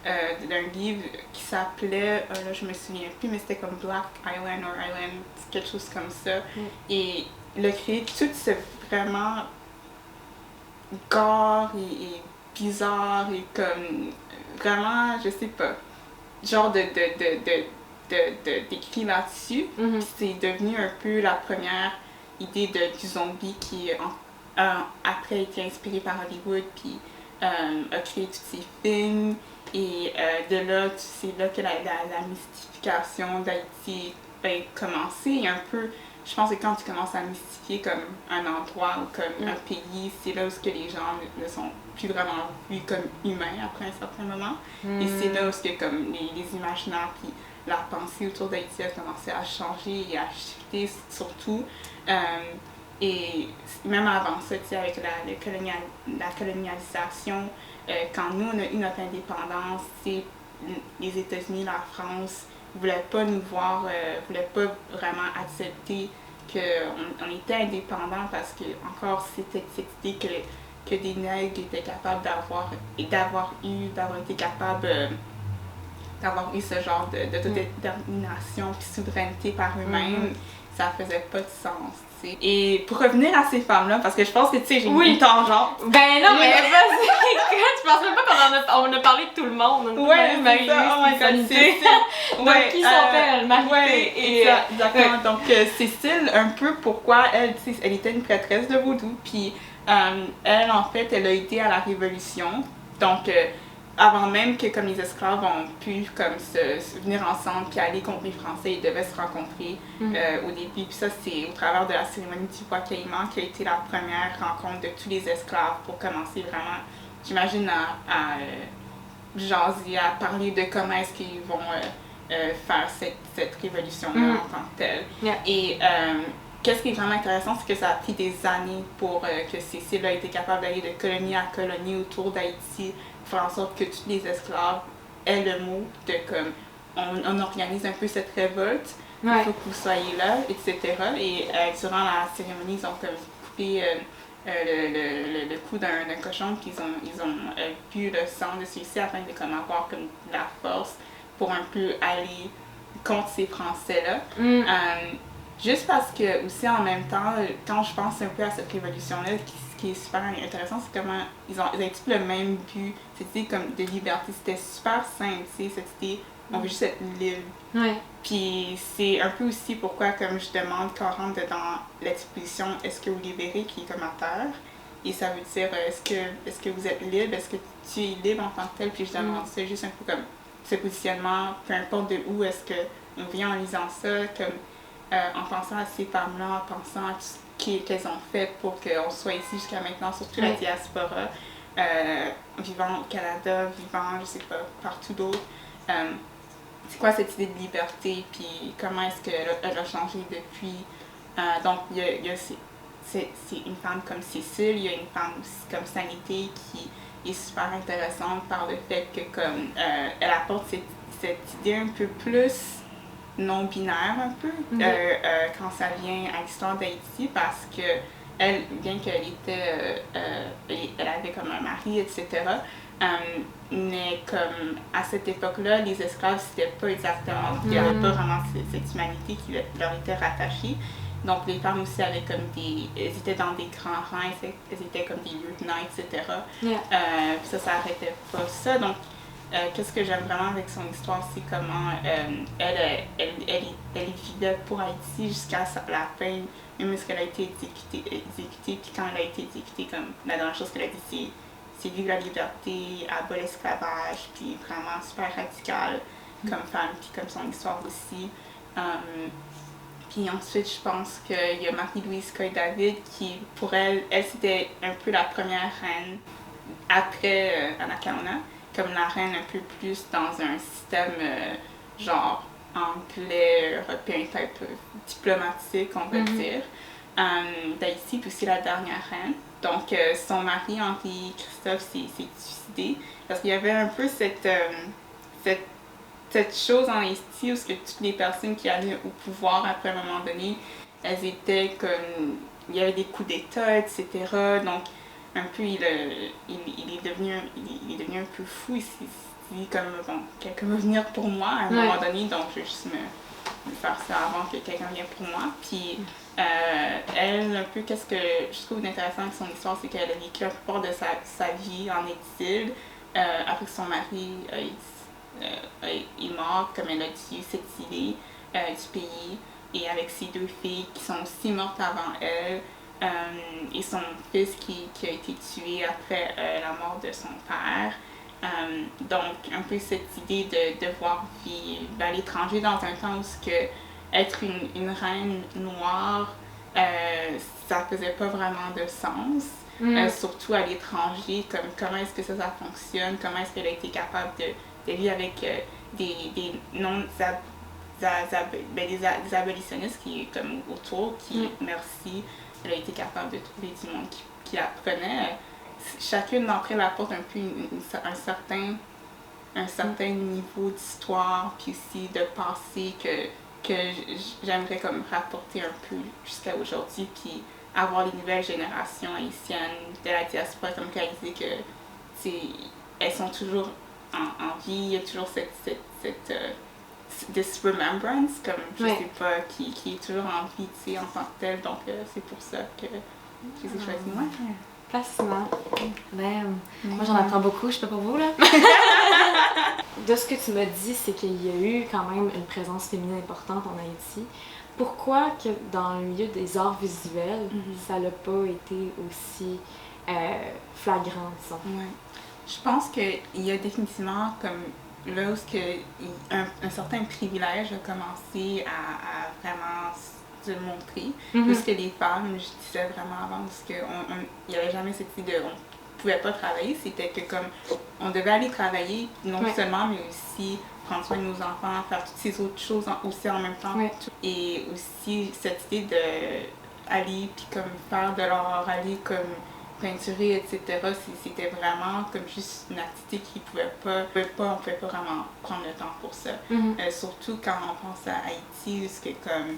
d'un livre qui s'appelait, là je me souviens plus, mais c'était comme Black Island or Island, quelque chose comme ça. Et il a créé tout ce vraiment gore et bizarre et comme vraiment, je sais pas, genre d'écrit là-dessus. Puis c'est devenu un peu la première idée du zombie qui après été inspiré par Hollywood, puis a créé tous ces films. Et de là, c'est là que la mystification d'Haïti a commencé. Et un peu, je pense que quand tu commences à mystifier comme un endroit ou comme un pays, c'est là où que les gens ne sont plus vraiment vus comme humains après un certain moment. Et c'est là où que, comme les imaginaires puis la pensée autour d'Haïti a commencé à changer et à shifter surtout. Et même avant ça, tu sais, avec la colonialisation, quand nous, on a eu notre indépendance, les États-Unis, la France ne voulaient pas nous voir, ne voulaient pas vraiment accepter qu'on était indépendants parce que, encore, c'était cette idée que des nègres étaient capables d'avoir été capables d'avoir eu ce genre d'autodétermination puis souveraineté par eux-mêmes, ça faisait pas de sens. T'sais. Et pour revenir à ces femmes-là, parce que je pense que tu sais, j'ai une tangente. Ben non, mais vas-y, je pense même pas qu'on a parlé de tout le monde. Ouais, c'est ça, oh my god, Cécile. Donc, qui sont-elles? Ouais, exactement. Donc, Cécile, un peu pourquoi elle était une prêtresse de vaudou, puis elle, en fait, elle a été à la Révolution. Donc, avant même que comme les esclaves ont pu comme se venir ensemble puis aller contre les Français, ils devaient se rencontrer au début. Puis ça, c'est au travers de la cérémonie du bois caïman qui a été la première rencontre de tous les esclaves pour commencer vraiment, j'imagine, à jaser, à parler de comment est-ce qu'ils vont faire cette révolution-là en tant que telle. Et qu'est-ce qui est vraiment intéressant, c'est que ça a pris des années pour que Cécile a été capable d'aller de colonie à colonie autour d'Haïti, faire en sorte que tous les esclaves aient le mot de comme on organise un peu cette révolte, il faut que vous soyez là, etc. Et durant la cérémonie, ils ont comme coupé le cou d'un cochon, puis ils ont bu le sang de celui-ci afin de comme avoir comme la force pour un peu aller contre ces Français-là. Juste parce que aussi en même temps, quand je pense un peu à cette révolution-là, ce qui est super intéressant, c'est comment ils avaient tous le même but, c'était comme de liberté, c'était super simple, cette idée, on veut juste être libre. Puis c'est un peu aussi pourquoi, comme je demande quand on rentre dans l'exposition, est-ce que vous libérez, qui est comme à terre, et ça veut dire, est-ce que vous êtes libre, est-ce que tu es libre en tant que tel, puis je demande ça juste un peu comme ce positionnement, peu importe de où est-ce qu'on vient en lisant ça, comme en pensant à ces femmes-là, en pensant à tout ce qu'elles ont fait pour qu'on soit ici jusqu'à maintenant, surtout la diaspora, vivant au Canada, vivant, je sais pas, partout d'autre. C'est quoi cette idée de liberté, puis comment est-ce qu'elle a changé depuis. Donc, c'est une femme comme Cécile, il y a une femme aussi comme Sanité est super intéressante par le fait que comme elle apporte cette idée un peu plus non-binaire un peu quand ça vient à l'histoire d'Haïti parce que elle, bien qu'elle était, elle avait comme un mari, etc., mais comme à cette époque-là, les esclaves, c'était pas exactement, il n'y avait pas vraiment cette humanité qui leur était rattachée. Donc les femmes aussi avaient comme elles étaient dans des grands rangs, elles étaient comme des lieutenants, etc. Ça arrêtait pas ça. Donc qu'est-ce que j'aime vraiment avec son histoire, c'est comment elle vivait pour Haïti jusqu'à la fin, même lorsqu'elle a été exécutée, puis quand elle a été exécutée, comme la dernière chose qu'elle a dit, c'est vivre la liberté, abattre l'esclavage, puis vraiment super radicale comme femme, puis comme son histoire aussi. Puis ensuite, je pense qu'il y a Marie-Louise Coy-David qui, pour elle, c'était un peu la première reine après Anacaona, comme la reine un peu plus dans un système genre anglais, européen, type diplomatique, on va dire, d'Haïti, puis aussi la dernière reine. Donc, son mari, Henri Christophe, s'est suicidé parce qu'il y avait un peu cette chose en Haïti où que toutes les personnes qui allaient au pouvoir après un moment donné, elles étaient comme... Il y avait des coups d'État, etc. Donc, un peu, il est devenu un peu fou. Il s'est dit comme, bon, quelqu'un va venir pour moi à un moment donné, donc je vais juste me faire ça avant que quelqu'un vienne pour moi. Puis, elle, un peu, qu'est-ce que je trouve intéressant avec son histoire, c'est qu'elle a vécu la plupart de sa vie en exil, après que son mari est mort, comme elle a dû s'exiler du pays, et avec ses 2 filles qui sont aussi mortes avant elle, et son fils qui a été tué après la mort de son père. Donc, un peu cette idée de devoir vivre à l'étranger dans un temps où être une reine noire, ça faisait pas vraiment de sens. Surtout à l'étranger, comme comment est-ce que ça fonctionne, comment est-ce qu'elle a été capable de vivre avec des des abolitionnistes qui comme autour, qui, merci, elle a été capable de trouver du monde qui apprenait. Chacune d'entre elles apporte un peu un certain niveau d'histoire, puis aussi de passé que j'aimerais comme rapporter un peu jusqu'à aujourd'hui, puis avoir les nouvelles générations haïtiennes de la diaspora comme réaliser que elles sont toujours en vie, il y a toujours this remembrance, comme je sais pas, qui est toujours en vie, tu sais, en tant que telle. Donc c'est pour ça que je les ai choisis moi. Fascinant. Moi j'en apprends beaucoup, je sais pas pour vous là. De ce que tu m'as dit, c'est qu'il y a eu quand même une présence féminine importante en Haïti. Pourquoi que dans le milieu des arts visuels, ça n'a pas été aussi flagrant, disons? Je pense qu'il y a définitivement comme là où un certain privilège a commencé à vraiment se montrer. Parce que les femmes, je disais vraiment avant, parce qu'il n'y avait jamais cette idée de on pouvait pas travailler, c'était que comme on devait aller travailler, non seulement, mais aussi prendre soin de nos enfants, faire toutes ces autres choses aussi en même temps. Et aussi cette idée d'aller puis comme faire de l'art, aller comme peinturer, etc. C'était vraiment comme juste une activité qui on pouvait pas vraiment prendre le temps pour ça. Surtout quand on pense à Haïti, parce que comme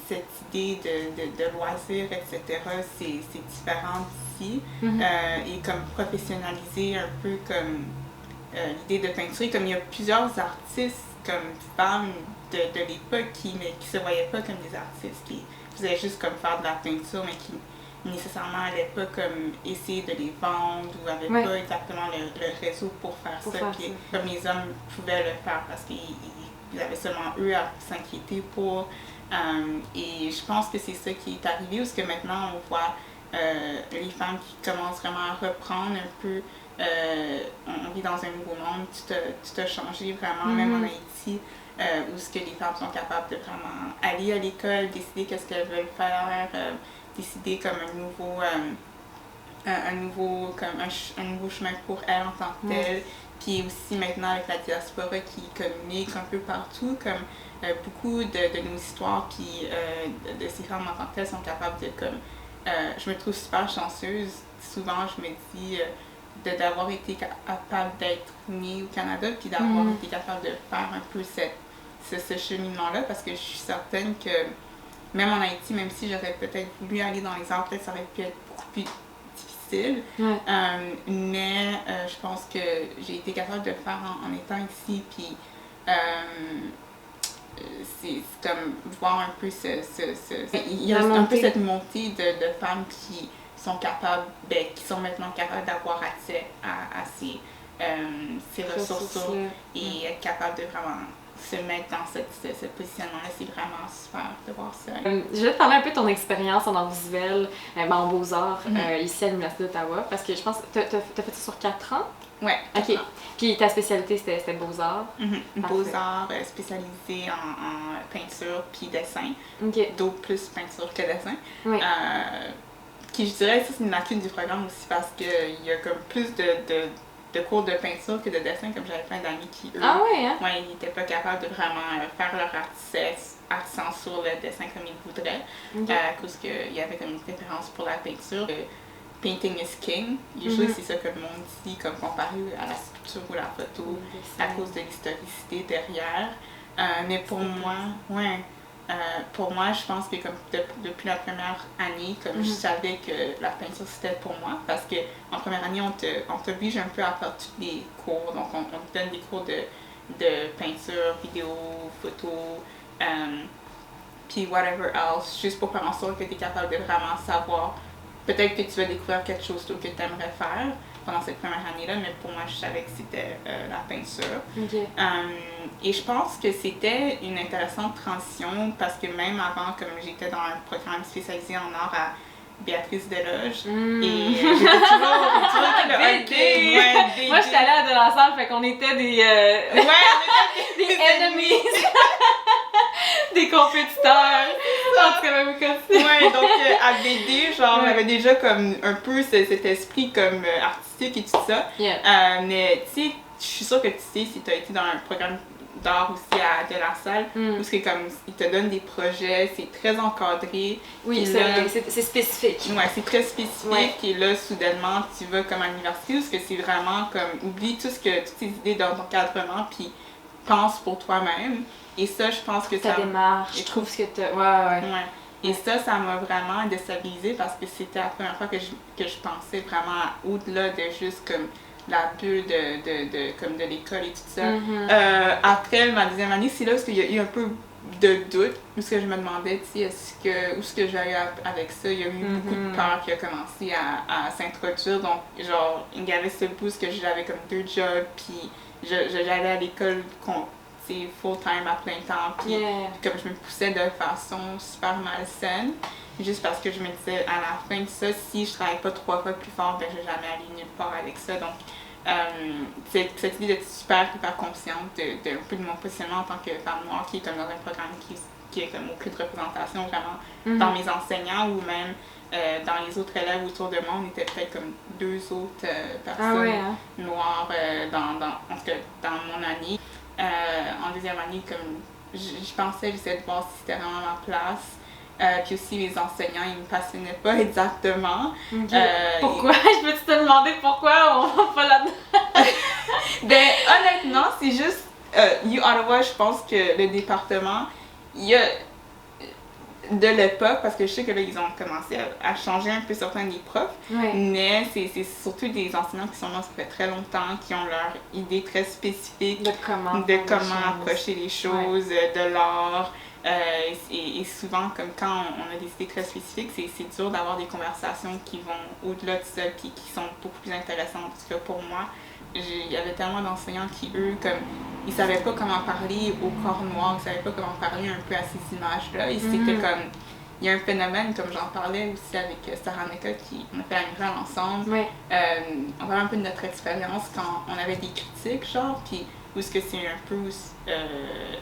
cette idée de loisirs, etc., c'est différent d'ici. Et comme professionnaliser un peu comme l'idée de peinture, comme il y a plusieurs artistes comme femmes de l'époque qui se voyaient pas comme des artistes, qui faisaient juste comme faire de la peinture, mais qui nécessairement n'allaient pas comme essayer de les vendre ou n'avaient pas exactement le réseau pour faire ça. Puis, comme les hommes pouvaient le faire parce qu'ils avaient seulement eux à s'inquiéter pour. Et je pense que c'est ça qui est arrivé, parce que maintenant on voit les femmes qui commencent vraiment à reprendre un peu. On vit dans un nouveau monde, tout a changé vraiment, même en Haïti, où ce que les femmes sont capables de vraiment aller à l'école, décider qu'est-ce qu'elles veulent faire, décider comme un nouveau chemin pour elles en tant que telles. Puis aussi maintenant avec la diaspora qui communique un peu partout, comme beaucoup de nos histoires, puis de ces femmes en tant que telles sont capables de comme... je me trouve super chanceuse. Souvent je me dis d'avoir été capable d'être née au Canada, puis d'avoir été capable de faire un peu ce cheminement-là, parce que je suis certaine que même en Haïti, même si j'aurais peut-être voulu aller dans les arts, peut-être ça aurait pu être beaucoup plus difficile. Mais je pense que j'ai été capable de le faire en étant ici, puis c'est comme voir un peu il y a un peu cette montée de femmes qui sont capables, qui sont maintenant capables d'avoir accès à ces ressources et être capables de vraiment se mettre dans ce positionnement-là. C'est vraiment super de voir ça. Je vais te parler un peu de ton expérience en art visuel, en beaux-arts, ici à l'Université d'Ottawa, parce que je pense que tu as fait ça sur 4 ans. Ouais. OK. Puis ta spécialité, c'était beaux-arts. Beaux-arts, spécialisé en peinture puis dessin. D'autres plus peinture que dessin. Qui, je dirais, ça c'est une lacune du programme aussi parce qu'il y a comme plus de cours de peinture que de dessin, comme j'avais plein d'amis qui, eux, ils n'étaient pas capables de vraiment faire leur accent sur le dessin comme ils voudraient, à cause qu'il y avait comme une préférence pour la peinture. Painting is king. Usually, c'est ça que le monde dit, comme comparé à la sculpture ou la photo, à cause de l'historicité derrière. Mais pour moi, je pense que comme depuis la première année, comme je savais que la peinture c'était pour moi, parce que en première année, on t'oblige un peu à faire tous les cours. Donc, on te donne des cours de peinture, vidéo, photo, puis whatever else, juste pour faire en sorte que tu es capable de vraiment savoir. Peut-être que tu vas découvrir quelque chose d'autre que tu aimerais faire pendant cette première année-là, mais pour moi, je savais que c'était la peinture. Et je pense que c'était une intéressante transition parce que même avant, comme j'étais dans un programme spécialisé en art à Béatrice Deloge, et j'étais toujours été Moi, j'étais allée à de la salle, fait qu'on était des enemies. Des compétiteurs. En tout cas, même comme ça. Donc à BD, genre, j'avais déjà comme un peu cet esprit comme artistique et tout ça. Mais tu sais, je suis sûre que tu sais, si tu as été dans un programme d'art aussi à De La Salle, où c'est comme, ils te donnent des projets, c'est très encadré. Oui, c'est spécifique. Ouais, c'est très spécifique. Et là, soudainement, tu vas comme à l'université, parce que c'est vraiment comme, oublie toutes tes idées d'encadrement, puis pense pour toi-même. Et ça, je pense que ta démarche, je trouve ce que tu as. Et ça m'a vraiment déstabilisée parce que c'était la première fois que je pensais vraiment au-delà de juste comme la bulle comme de l'école et tout ça. Après ma deuxième année, c'est là où il y a eu un peu de doute, parce que je me demandais, tu sais, où est-ce que j'allais avec ça. Il y a eu beaucoup de peur qui a commencé à s'introduire. Donc, genre, il y avait ce boost que j'avais comme 2 jobs, puis j'allais à l'école c'est full-time à plein temps, puis comme je me poussais de façon super malsaine, juste parce que je me disais à la fin de ça, si je travaille pas 3 fois plus fort, ben je vais jamais aller nulle part avec ça. Donc cette idée d'être super consciente un peu de mon positionnement en tant que femme noire qui est comme dans un programme qui est comme aucune représentation vraiment dans mes enseignants ou même dans les autres élèves autour de moi. On était peut-être comme 2 autres personnes noires en tout cas dans mon année. En deuxième année, comme je pensais, j'essayais de voir si c'était vraiment ma place. Puis aussi, les enseignants, ils me passionnaient pas exactement. Pourquoi? Je peux-tu te demander pourquoi on va pas là-dedans? Ben, honnêtement, c'est juste, Ottawa, je pense que le département, il y a de l'époque, parce que je sais que là, ils ont commencé à changer un peu certains des profs, mais c'est surtout des enseignants qui sont là, ça fait très longtemps, qui ont leur idée très spécifique de comment approcher les choses, de l'art. Et souvent, comme quand on a des idées très spécifiques, c'est dur d'avoir des conversations qui vont au-delà de ça, puis qui sont beaucoup plus intéressantes. Parce que pour moi, il y avait tellement d'enseignants qui, eux, comme ils savaient pas comment parler au corps noir, ils savaient pas comment parler un peu à ces images-là. Et c'était comme, il y a un phénomène, comme j'en parlais aussi avec Sarah Neka, on a fait la murale ensemble. On parlait un peu de notre expérience quand on avait des critiques, genre, puis où est-ce que c'est un peu,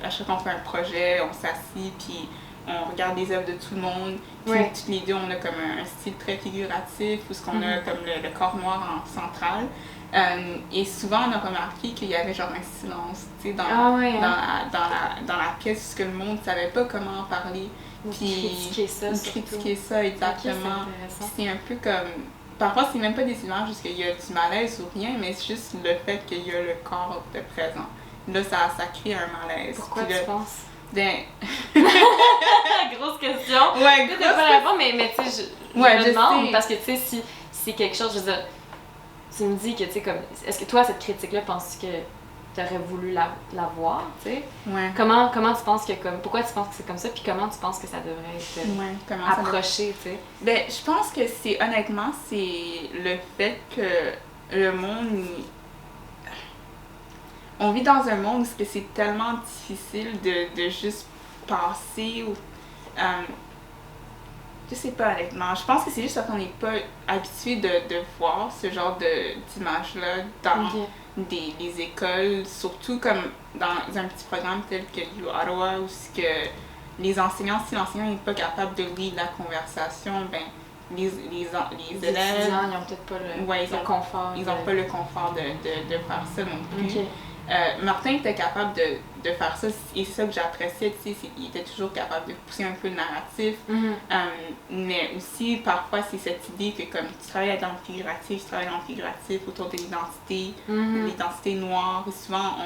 à chaque fois qu'on fait un projet, on s'assit, puis on regarde les œuvres de tout le monde. Puis toutes les deux, on a comme un style très figuratif, où est-ce qu'on a comme le corps noir en centrale. Et souvent, on a remarqué qu'il y avait genre un silence, tu sais, dans la pièce, parce que le monde ne savait pas comment en parler. Puis critiquer ça, exactement. C'est un peu comme parfois c'est même pas des images parce qu'il y a du malaise ou rien, mais c'est juste le fait qu'il y a le corps de présent. Là, ça crée un malaise. Pourquoi puis tu là, penses? ben, Grosse question. ouais, Tu sais, t'as pas la réponse, mais tu sais, je me demande, sais. parce que tu sais, si c'est quelque chose, je veux dire, tu me dis que, tu sais, comme, est-ce que toi, cette critique-là, penses-tu que t'aurais voulu la voir, tu sais? Ouais. Comment tu penses que, comme, pourquoi tu penses que c'est comme ça, puis comment tu penses que ça devrait être Ouais, comment ça approché, tu sais? Ben, je pense que honnêtement, c'est le fait que le monde, on vit dans un monde où c'est tellement difficile de juste passer ou, je sais pas honnêtement, je pense que c'est juste parce qu'on n'est pas habitué de voir ce genre d'images-là dans des écoles, surtout comme dans un petit programme tel que l'Ottawa où que les enseignants, si l'enseignant n'est pas capable de lire la conversation, ben les élèves... étudiants, ils n'ont peut-être pas le confort. Ils n'ont pas le confort de faire ça non plus. Okay. Martin était capable de faire ça, et c'est ça que j'appréciais, tu sais, il était toujours capable de pousser un peu le narratif, mais aussi parfois c'est cette idée que comme tu travailles dans le figuratif, autour de l'identité, l'identité noire, et souvent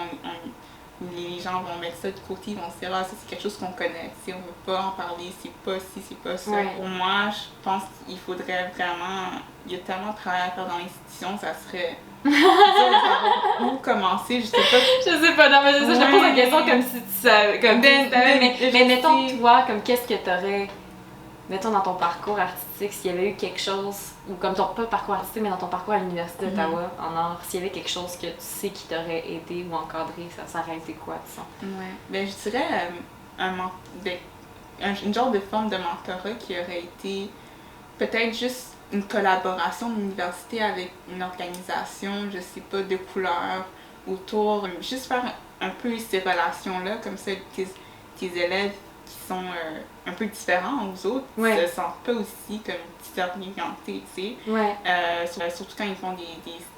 les gens vont mettre ça de côté, ils vont se dire ah, ça c'est quelque chose qu'on connaît, tu sais, on veut pas en parler, c'est pas ci, c'est pas ça. Ouais. Pour moi, je pense qu'il faudrait vraiment, il y a tellement de travail à faire dans l'institution, ça serait où commencer, je sais pas. Je sais pas, non, mais c'est ça, je te pose la question comme si tu savais, mais mettons toi, comme qu'est-ce que t'aurais, mettons dans ton parcours artistique, s'il y avait eu quelque chose, ou comme ton, pas parcours artistique, mais dans ton parcours à l'Université d'Ottawa, en art, s'il y avait quelque chose que tu sais qui t'aurait aidé ou encadré, ça aurait été quoi, tu sens? Ouais, ben je dirais une genre de forme de mentorat qui aurait été peut-être juste une collaboration de l'université avec une organisation, je sais pas, de couleurs autour, juste faire un peu ces relations-là, comme ça tes élèves qui sont un peu différents aux autres se sentent pas aussi comme disorientés, tu sais. Ouais. Surtout quand ils font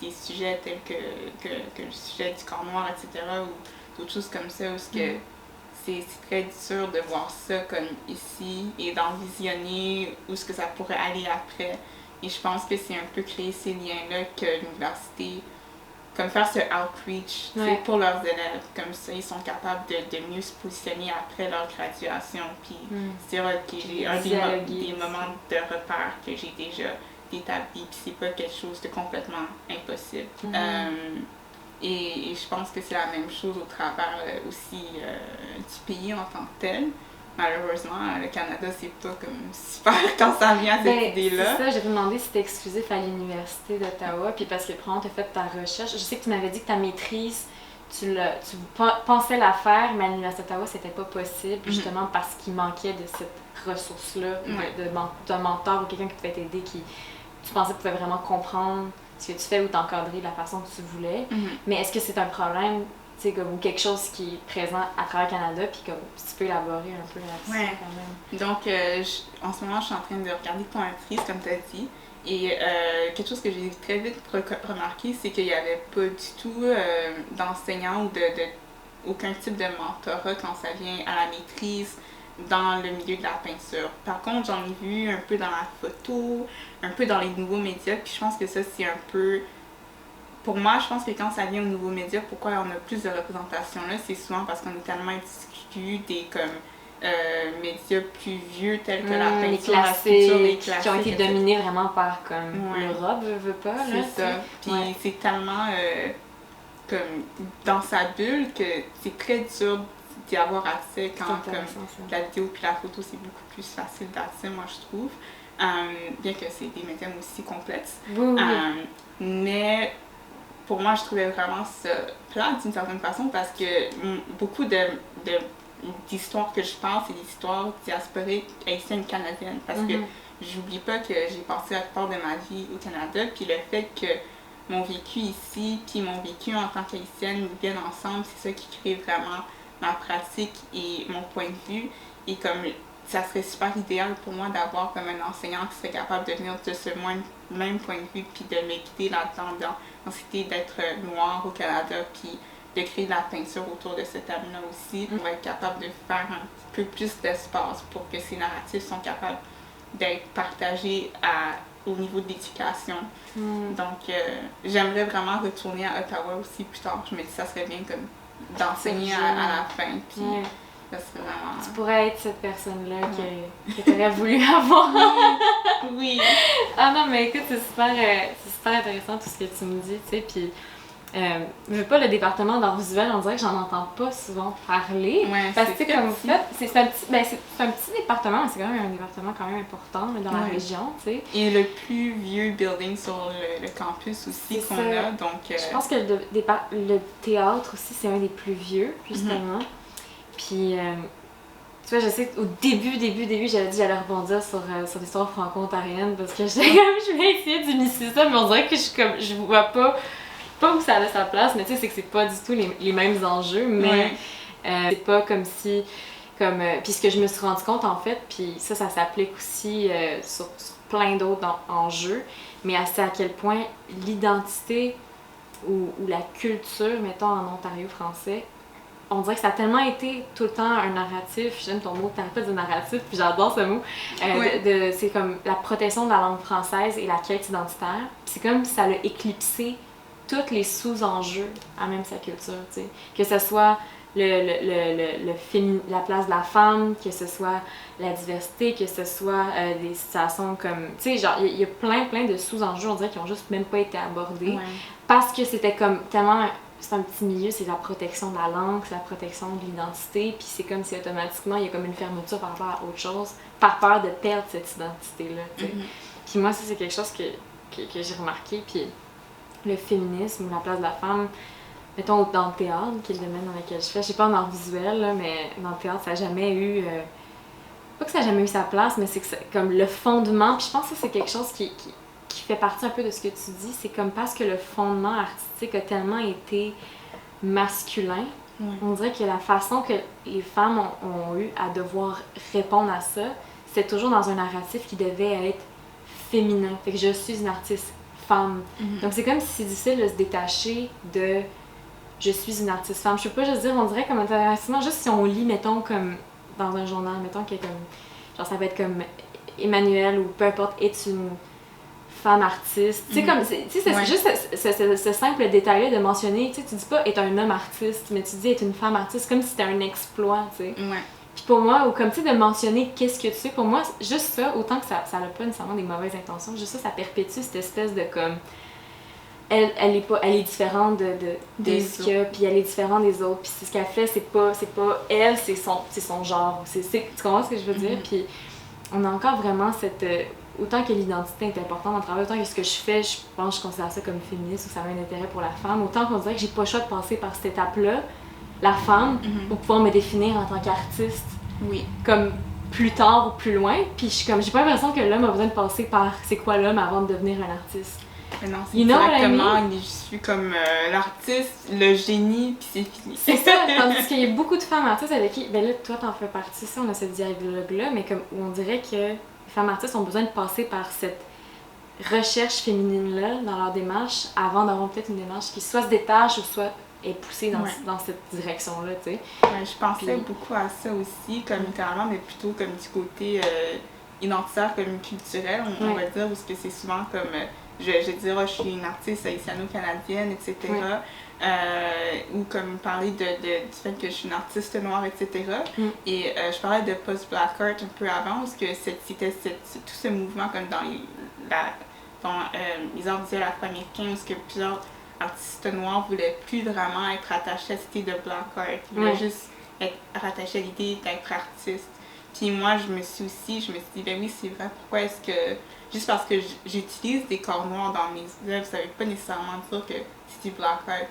des sujets tels que le sujet du corps noir, etc., ou d'autres choses comme ça, où c'est très dur de voir ça comme ici et d'envisionner où est-ce que ça pourrait aller après. Et je pense que c'est un peu créer ces liens-là que l'université, comme faire ce outreach pour leurs élèves, comme ça ils sont capables de mieux se positionner après leur graduation. Puis c'est vrai que j'ai des moments de repère que j'ai déjà établis, puis c'est pas quelque chose de complètement impossible. Et je pense que c'est la même chose au travers aussi du pays en tant que tel. Malheureusement, le Canada, c'est pas comme super quand ça vient à cette idée-là. C'est ça, j'ai demandé si c'était exclusif à l'Université d'Ottawa, puis parce que probablement tu as fait ta recherche. Je sais que tu m'avais dit que ta maîtrise, tu pensais la faire, mais à l'Université d'Ottawa, c'était pas possible, justement parce qu'il manquait de cette ressource-là, d'un mentor ou quelqu'un qui pouvait t'aider, qui tu pensais pouvait vraiment comprendre ce que tu fais ou t'encadrer de la façon que tu voulais. Mais est-ce que c'est un problème, tu sais, comme, ou quelque chose qui est présent à travers le Canada, puis comme si tu peux élaborer un peu là-dessus quand même? Donc, en ce moment, je suis en train de regarder ton maîtrise, comme tu as dit. Et quelque chose que j'ai très vite remarqué, c'est qu'il n'y avait pas du tout d'enseignants ou aucun type de mentorat quand ça vient à la maîtrise dans le milieu de la peinture. Par contre, j'en ai vu un peu dans la photo, un peu dans les nouveaux médias, puis je pense que ça, c'est un peu... Pour moi, je pense que quand ça vient aux nouveaux médias, pourquoi on a plus de représentation là, c'est souvent parce qu'on est tellement exclu des médias plus vieux tels que la peinture, la sculpture, les classiques, qui ont été dominés vraiment par comme l'Europe, veut pas. C'est ça. Puis c'est tellement comme dans sa bulle que c'est très dur d'y avoir accès quand comme la vidéo puis la photo c'est beaucoup plus facile d'accès, moi je trouve. Bien que c'est des médias aussi complexes. Mais pour moi, je trouvais vraiment ça plat d'une certaine façon parce que beaucoup d'histoires que je parle, c'est des histoires diasporiques haïtiennes canadiennes. Parce que j'oublie pas que j'ai passé la plupart de ma vie au Canada, puis le fait que mon vécu ici, puis mon vécu en tant qu'haïtienne viennent ensemble, c'est ça qui crée vraiment ma pratique et mon point de vue. Et comme ça serait super idéal pour moi d'avoir comme un enseignant qui serait capable de venir de ce même point de vue, puis de m'écouter là-dedans, dans cette idée d'être noir au Canada, puis de créer de la peinture autour de ce thème-là aussi, pour être capable de faire un peu plus d'espace pour que ces narratifs sont capables d'être partagés à au niveau de l'éducation. Donc, j'aimerais vraiment retourner à Ottawa aussi plus tard. Je me dis ça serait bien comme d'enseigner à la fin, puis ça serait vraiment... Tu pourrais être cette personne-là que tu aurais voulu avoir. Oui. Ah non, mais écoute, c'est super intéressant tout ce que tu me dis, tu sais, puis... pas le département d'art visuel, on dirait que j'en entends pas souvent parler. Ouais, parce que comme fait, c'est un petit département, mais c'est quand même un département quand même important dans la région, tu sais. Et le plus vieux building sur le campus aussi qu'on a, donc... Je pense que le théâtre aussi, c'est un des plus vieux, justement. Puis, tu vois, je sais qu'au début, j'avais dit que j'allais rebondir sur l'histoire franco-ontarienne parce que je voulais essayer d'initier ça, mais on dirait que je vois pas où ça a sa place, mais tu sais, c'est que c'est pas du tout les mêmes enjeux, mais c'est pas comme si... puis ce que je me suis rendu compte, en fait, puis ça s'applique aussi sur plein d'autres enjeux, mais c'est à quel point l'identité ou la culture, mettons, en Ontario français, on dirait que ça a tellement été tout le temps un narratif, j'aime ton mot, t'arrêtes pas de dire narratif, puis j'adore ce mot, c'est comme la protection de la langue française et la quête identitaire, puis c'est comme si ça l'a éclipsé tous les sous-enjeux à même sa culture, tu sais. Que ce soit la place de la femme, que ce soit la diversité, que ce soit des situations comme... Tu sais, genre, il y a plein de sous-enjeux, on dirait, qui ont juste même pas été abordés. Parce que c'était comme tellement... C'est un petit milieu, c'est la protection de la langue, c'est la protection de l'identité, puis c'est comme si automatiquement, il y a comme une fermeture par rapport à autre chose, par peur de perdre cette identité-là, tu sais. Puis moi, ça, c'est quelque chose que j'ai remarqué, puis... le féminisme ou la place de la femme, mettons dans le théâtre, qui est le domaine dans lequel je fais, je sais pas en art visuel, là, mais dans le théâtre, ça n'a jamais eu... pas que ça n'a jamais eu sa place, mais c'est que c'est comme le fondement, puis je pense que c'est quelque chose qui fait partie un peu de ce que tu dis, c'est comme parce que le fondement artistique a tellement été masculin, on dirait que la façon que les femmes ont eu à devoir répondre à ça, c'est toujours dans un narratif qui devait être féminin. Fait que je suis une artiste femme. Donc c'est comme si c'est difficile de se détacher de je suis une artiste femme. Je sais pas juste dire, on dirait comme intéressant, juste si on lit, mettons, comme dans un journal, mettons qu'il y a comme, genre ça peut être comme Emmanuel ou peu importe, est une femme artiste. Tu sais, comme, c'est juste ce simple détail-là de mentionner, tu sais, tu dis pas est un homme artiste, mais tu dis est une femme artiste, comme si c'était un exploit, tu sais. Puis pour moi, ou comme tu sais, de mentionner qu'est-ce que tu sais, pour moi, juste ça, autant que ça n'a pas nécessairement des mauvaises intentions, juste ça perpétue cette espèce de comme. Elle est différente de ce qu'il y a, puis elle est différente des autres, puis ce qu'elle fait, c'est pas elle, c'est son genre. Tu comprends ce que je veux dire? Puis on a encore vraiment cette. Autant que l'identité est importante dans le travail, autant que ce que je fais, je pense que je considère ça comme féministe ou ça a un intérêt pour la femme, autant qu'on dirait que j'ai pas le choix de passer par cette étape-là, la femme, pour pouvoir me définir en tant qu'artiste. Comme plus tard ou plus loin, puis j'ai pas l'impression que l'homme a besoin de passer par c'est quoi l'homme avant de devenir un artiste. Mais non, c'est directement, je suis comme l'artiste, le génie, puis c'est fini. C'est ça, tandis qu'il y a beaucoup de femmes artistes avec qui, ben là, toi t'en fais partie, ça, on a ce dialogue-là, mais comme où on dirait que les femmes artistes ont besoin de passer par cette recherche féminine-là dans leur démarche avant d'avoir peut-être une démarche qui soit se détache ou soit est poussée dans cette direction-là, tu sais. Je pensais beaucoup à ça aussi, comme littéralement, mais plutôt comme du côté identitaire, comme culturel, on va dire, parce que c'est souvent comme... je dirais, je suis une artiste haïtiano-canadienne, etc. Ou comme parler du fait que je suis une artiste noire, etc. Et je parlais de post-black art un peu avant, parce que c'était tout ce mouvement comme dans les arts visuels afro-américains, où que plusieurs artistes noirs voulaient plus vraiment être attachés à cette idée de black art. Ils voulaient juste être rattachés à l'idée d'être artiste. Puis moi, je me suis dit, ben oui, c'est vrai, pourquoi est-ce que... Juste parce que j'utilise des corps noirs dans mes œuvres, ça veut pas nécessairement dire que c'est du black art.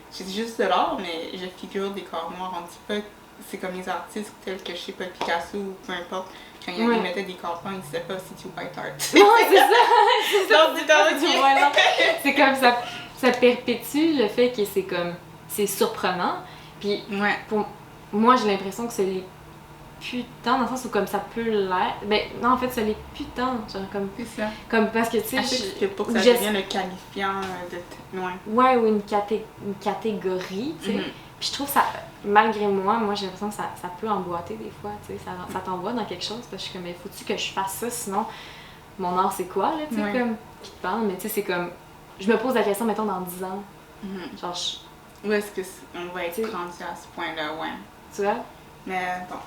C'est juste de l'art, mais je figure des corps noirs. On dit pas que c'est comme les artistes tels que, je sais pas, Picasso ou peu importe. Quand ils mettaient des corps blancs, ils disaient pas c'est du white art. Non, c'est ça! C'est comme ça perpétue le fait que c'est surprenant. Puis pour moi, j'ai l'impression que c'est les putain, dans le sens où comme ça peut l'être. Ben non, en fait, ça l'est putain, genre comme. C'est ça. Comme parce que tu sais. Pour que ça devienne le qualifiant de. Ouais, ou une catégorie, tu sais. Puis je trouve ça, malgré moi j'ai l'impression que ça peut emboîter des fois, tu sais. Ça t'emboîte dans quelque chose parce que je suis comme, mais faut-tu que je fasse ça, sinon mon art c'est quoi, là, tu sais, comme, qui te parle, mais tu sais, c'est comme, je me pose la question, mettons, dans 10 ans, genre, où est-ce qu'on va être rendu à ce point-là, ouais. Tu vois? Mais bon,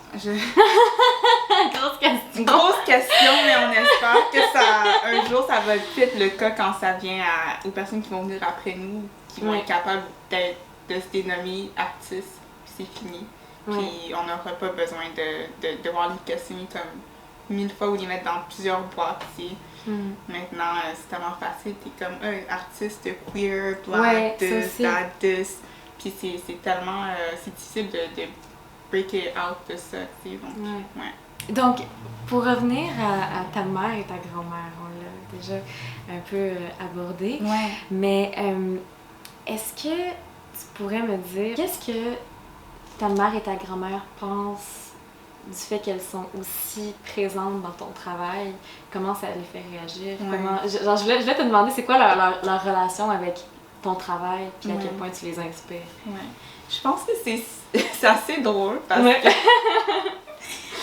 Grosse question! Grosse question, mais on espère que un jour, ça va être le cas quand ça vient aux personnes qui vont venir après nous, qui vont être capables de se dénommer artistes, puis c'est fini. Puis on n'aura pas besoin de devoir les questionner comme 1000 fois ou les mettre dans plusieurs boîtes. Maintenant, c'est tellement facile. T'es comme artiste queer, black, this, that, this. Puis c'est tellement c'est difficile de break it out de ça. Donc, pour revenir à ta mère et ta grand-mère, on l'a déjà un peu abordé. Mais est-ce que tu pourrais me dire, qu'est-ce que ta mère et ta grand-mère pensent du fait qu'elles sont aussi présentes dans ton travail? Comment ça les fait réagir? Je voulais te demander, c'est quoi leur relation avec ton travail, puis à quel point tu les inspires? Je pense que c'est assez drôle parce que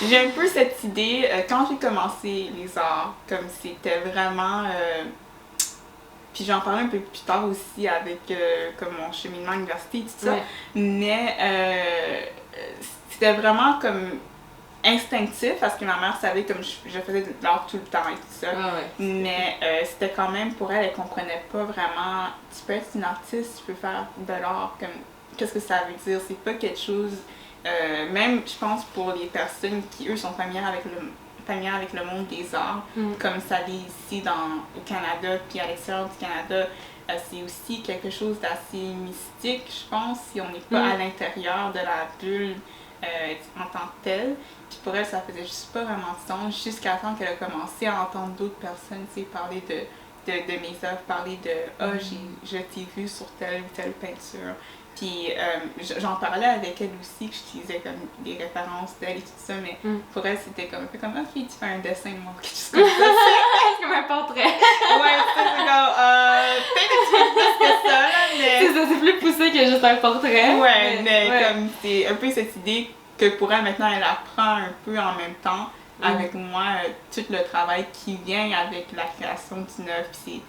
j'ai un peu cette idée, quand j'ai commencé les arts, comme c'était vraiment... puis j'en parlais un peu plus tard aussi avec comme mon cheminement à l'université et tout ça, mais c'était vraiment comme instinctif parce que ma mère savait comme je faisais de l'art tout le temps et tout ça, mais c'était quand même pour elle, elle comprenait pas vraiment, tu peux être une artiste, tu peux faire de l'art, comme qu'est-ce que ça veut dire, c'est pas quelque chose, même je pense pour les personnes qui eux sont familières avec le monde des arts, comme ça l'est ici au Canada, puis à l'extérieur du Canada, c'est aussi quelque chose d'assez mystique, je pense, si on n'est pas à l'intérieur de la bulle en tant que telle. Puis pour elle, ça faisait juste pas vraiment de sens, jusqu'à temps qu'elle a commencé à entendre d'autres personnes, tu sais, parler de mes œuvres, parler de je t'ai vu sur telle ou telle peinture. Puis j'en parlais avec elle aussi, que j'utilisais comme des références d'elle et tout ça, mais pour elle, c'était comme un peu comme, ok, tu fais un dessin de moi, quelque chose comme ça. C'est comme un portrait. C'est comme, peut-être un petit peu plus que ça, là, mais... C'est plus poussé que juste un portrait. Mais comme c'est un peu cette idée que pour elle, maintenant, elle apprend un peu en même temps avec moi tout le travail qui vient avec la création d'une œuvre, puis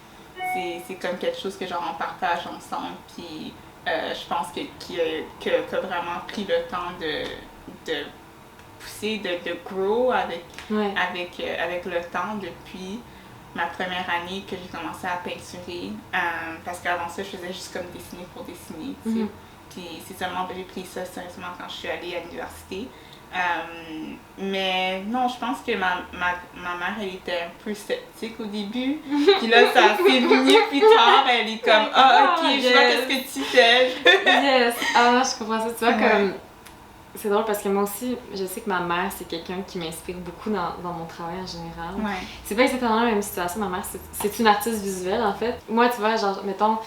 c'est comme quelque chose que genre on partage ensemble, puis je pense que a vraiment pris le temps de pousser, de grow avec le temps depuis ma première année que j'ai commencé à peinturer, parce qu'avant ça je faisais juste comme dessiner pour dessiner, tu sais. Puis c'est seulement que j'ai pris ça sérieusement quand je suis allée à l'université. Mais non, je pense que ma mère, elle était un peu sceptique au début. Puis là, ça s'est venu plus tard. Elle est comme, ok, je vois qu'est-ce que tu fais. Je comprends ça. Tu vois, comme... C'est drôle parce que moi aussi, je sais que ma mère, c'est quelqu'un qui m'inspire beaucoup dans mon travail en général. C'est pas exactement la même situation. Ma mère, c'est une artiste visuelle, en fait. Moi, tu vois, genre, mettons...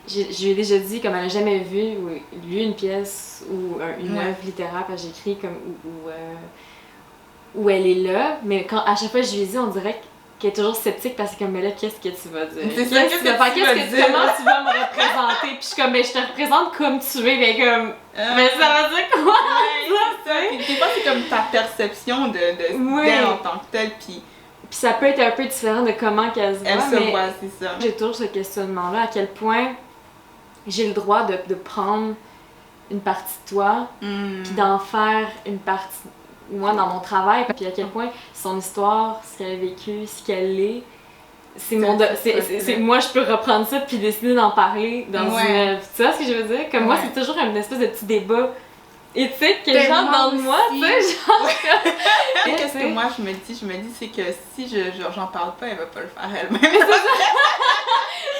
Je lui ai déjà dit, comme elle n'a jamais vu ou lu une pièce ou une œuvre littéraire que j'écris, comme où elle est là, mais à chaque fois que je lui ai dit, on dirait qu'elle est toujours sceptique parce que comme, mais là, qu'est-ce que tu vas dire? C'est ça, qu'est-ce que tu vas dire? Comment tu vas me représenter? Puis je suis comme, ben je te représente comme tu es, mais comme, mais ça veut dire quoi? C'est ça. Puis des fois, c'est comme ta perception d'elle en tant que telle, puis ça peut être un peu différent de comment qu'elle se voit, mais c'est ça. J'ai toujours ce questionnement-là, à quel point j'ai le droit de prendre une partie de toi, puis d'en faire une partie de moi dans mon travail, puis à quel point son histoire, ce qu'elle a vécu, ce qu'elle est, moi je peux reprendre ça puis décider d'en parler dans une œuvre. Tu vois ce que je veux dire? Comme moi, c'est toujours une espèce de petit débat éthique que les gens dans moi, tu sais, genre... Qu'est-ce que moi je me dis, c'est que si j'en parle pas, elle va pas le faire elle-même.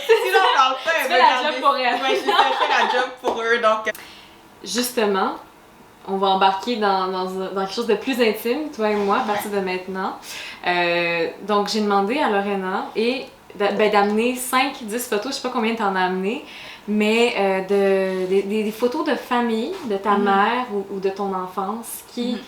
Si j'en parle pas, elle va la job pour elle. Je fais la job pour eux, donc... Justement, on va embarquer dans quelque chose de plus intime, toi et moi, à partir de maintenant. Donc, j'ai demandé à Lorena d'amener 5-10 photos, je sais pas combien t'en as amené, mais des photos de famille, de ta mère ou de ton enfance qui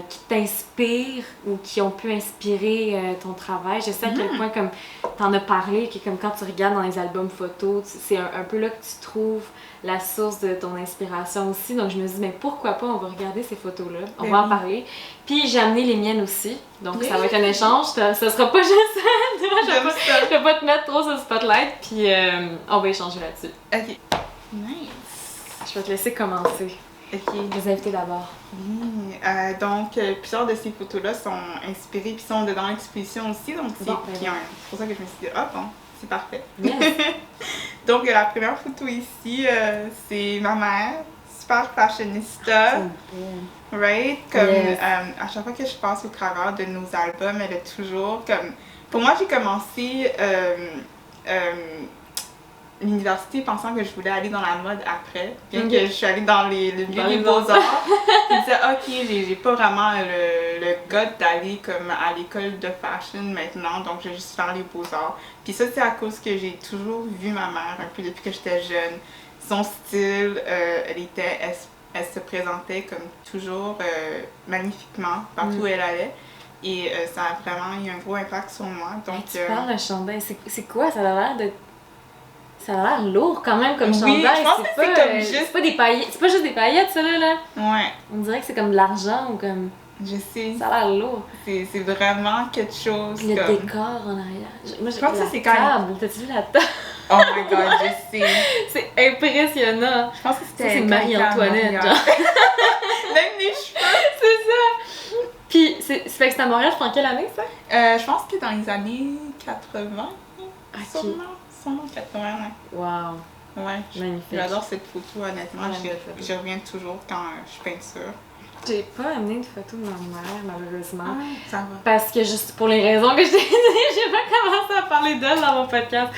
qui t'inspirent ou qui ont pu inspirer ton travail? Je sais à quel point, comme t'en as parlé, que comme quand tu regardes dans les albums photos, c'est un peu là que tu trouves la source de ton inspiration aussi. Donc je me dis, mais pourquoi pas, on va regarder ces photos-là, on va en parler. Puis j'ai amené les miennes aussi, donc ça va être un échange, ça sera pas juste ça, je vais pas te mettre trop sur le spotlight, puis on va échanger là-dessus. Ok. Nice. Je vais te laisser commencer. Ok. Les invités d'abord. Oui. Donc, plusieurs de ces photos-là sont inspirées puis sont dans l'exposition aussi. Donc, c'est pour ça que je me suis dit, ah bon, c'est parfait. Yes. Donc, la première photo ici, c'est ma mère, super fashionista. Right? Comme à chaque fois que je passe au travers de nos albums, elle est toujours comme. Pour moi, j'ai commencé l'université pensant que je voulais aller dans la mode après, bien que je suis allée dans le milieu des beaux-arts. Je me disais, ok, j'ai pas vraiment le goût d'aller comme à l'école de fashion maintenant, donc je vais juste faire les beaux-arts. Puis ça, c'est à cause que j'ai toujours vu ma mère un peu depuis que j'étais jeune. Son style, elle se présentait comme toujours magnifiquement partout où elle allait. Et ça a vraiment eu un gros impact sur moi. Donc, tu parles de chandail, c'est quoi? Ça a l'air de... Ça a l'air lourd quand même comme chandail. Oui, je pense que c'est comme juste... C'est pas des paillettes, c'est pas juste des paillettes ça là. Ouais. On dirait que c'est comme de l'argent ou comme... Je sais. Ça a l'air lourd. C'est vraiment quelque chose le comme... décor en arrière. Moi, je pense que c'est quand même... T'as-tu vu la table? Oh my god, je sais. C'est impressionnant. Je pense que c'était... C'est Marie-Antoinette, genre. Même les cheveux. C'est ça. Puis, fait que c'est à Montréal, en quelle année ça? Je pense que dans les années 80. Ok. Sûrement 80, ouais. Wow. Ouais, magnifique. J'adore cette photo, honnêtement. Je reviens toujours quand je suis peinture. J'ai pas amené de photo de ma mère, malheureusement. Ah, ça va. Parce que juste pour les raisons que je t'ai dit, j'ai pas commencé à parler d'elle dans mon podcast.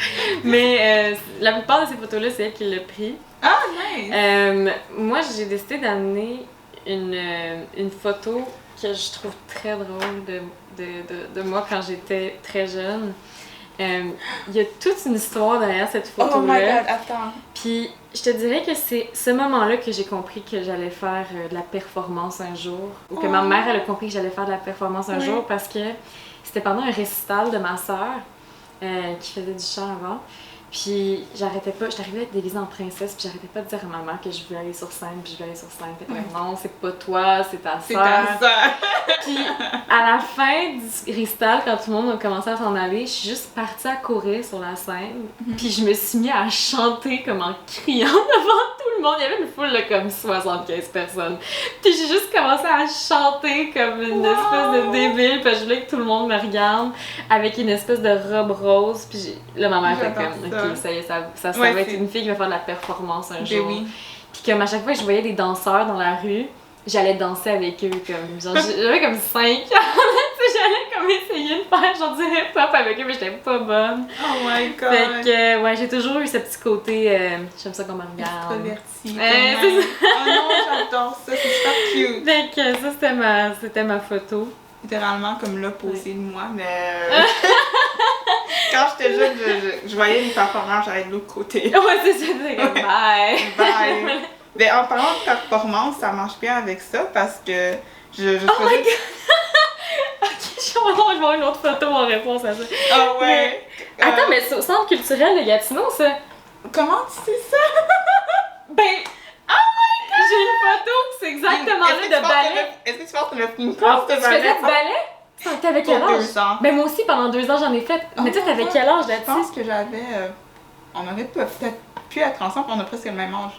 Mais la plupart de ces photos-là, c'est elle qui l'a pris. Ah, nice! Moi, j'ai décidé d'amener une photo que je trouve très drôle de moi quand j'étais très jeune. Il y a toute une histoire derrière cette photo-là. Oh my god, attends. Puis je te dirais que c'est ce moment-là que j'ai compris que j'allais faire de la performance un jour. Ou que ma mère, elle a compris que j'allais faire de la performance un jour parce que c'était pendant un récital de ma sœur qui faisait du chant avant. Puis j'arrêtais pas, j'étais arrivée déguisée en princesse, puis j'arrêtais pas de dire à ma mère que je voulais aller sur scène, puis je voulais aller sur scène. Puis non, c'est pas toi, c'est ta sœur. C'est ta sœur. Puis à la fin du récital, quand tout le monde a commencé à s'en aller, je suis juste partie à courir sur la scène, puis je me suis mis à chanter comme en criant devant tout le monde. Il y avait une foule de comme 75 personnes. Puis j'ai juste commencé à chanter comme une espèce de débile, puis je voulais que tout le monde me regarde avec une espèce de robe rose. Puis là, ma mère était comme, ok, ça y est, ça va être une fille qui va faire de la performance un jour. Oui. Puis comme à chaque fois que je voyais des danseurs dans la rue, j'allais danser avec eux, comme genre j'avais comme 5 ans, j'allais comme essayer de faire genre du hip-hop avec eux, mais j'étais pas bonne. Oh my god! Fait que ouais, j'ai toujours eu ce petit côté, j'aime ça qu'on me regarde. Extraverti. C'est ça. Oh non, j'adore ça, c'est super cute! Fait que ça, c'était ma photo. Littéralement comme l'opposé de moi, mais... Quand j'étais jeune, je voyais une performance, j'allais de l'autre côté. Ouais, c'est ça, c'est comme bye! Bye! Mais en parlant de performance, ça marche bien avec ça parce que je oh my god! Ok, je vais avoir une autre photo en réponse à ça. Ah ouais! Mais... Attends, mais c'est au centre culturel de Gatineau, ça? Comment tu sais ça? Ben... Oh my god! J'ai une photo, c'est exactement là de ballet. Est-ce que tu penses que tu une classe de ballet? Tu faisais du ballet? T'avais quel âge? 2 ans. Ben moi aussi, pendant 2 ans, j'en ai fait. Mais tu sais, t'avais quel âge là-dessus? Je pense que j'avais... on aurait peut-être pu être ensemble, on a presque le même âge.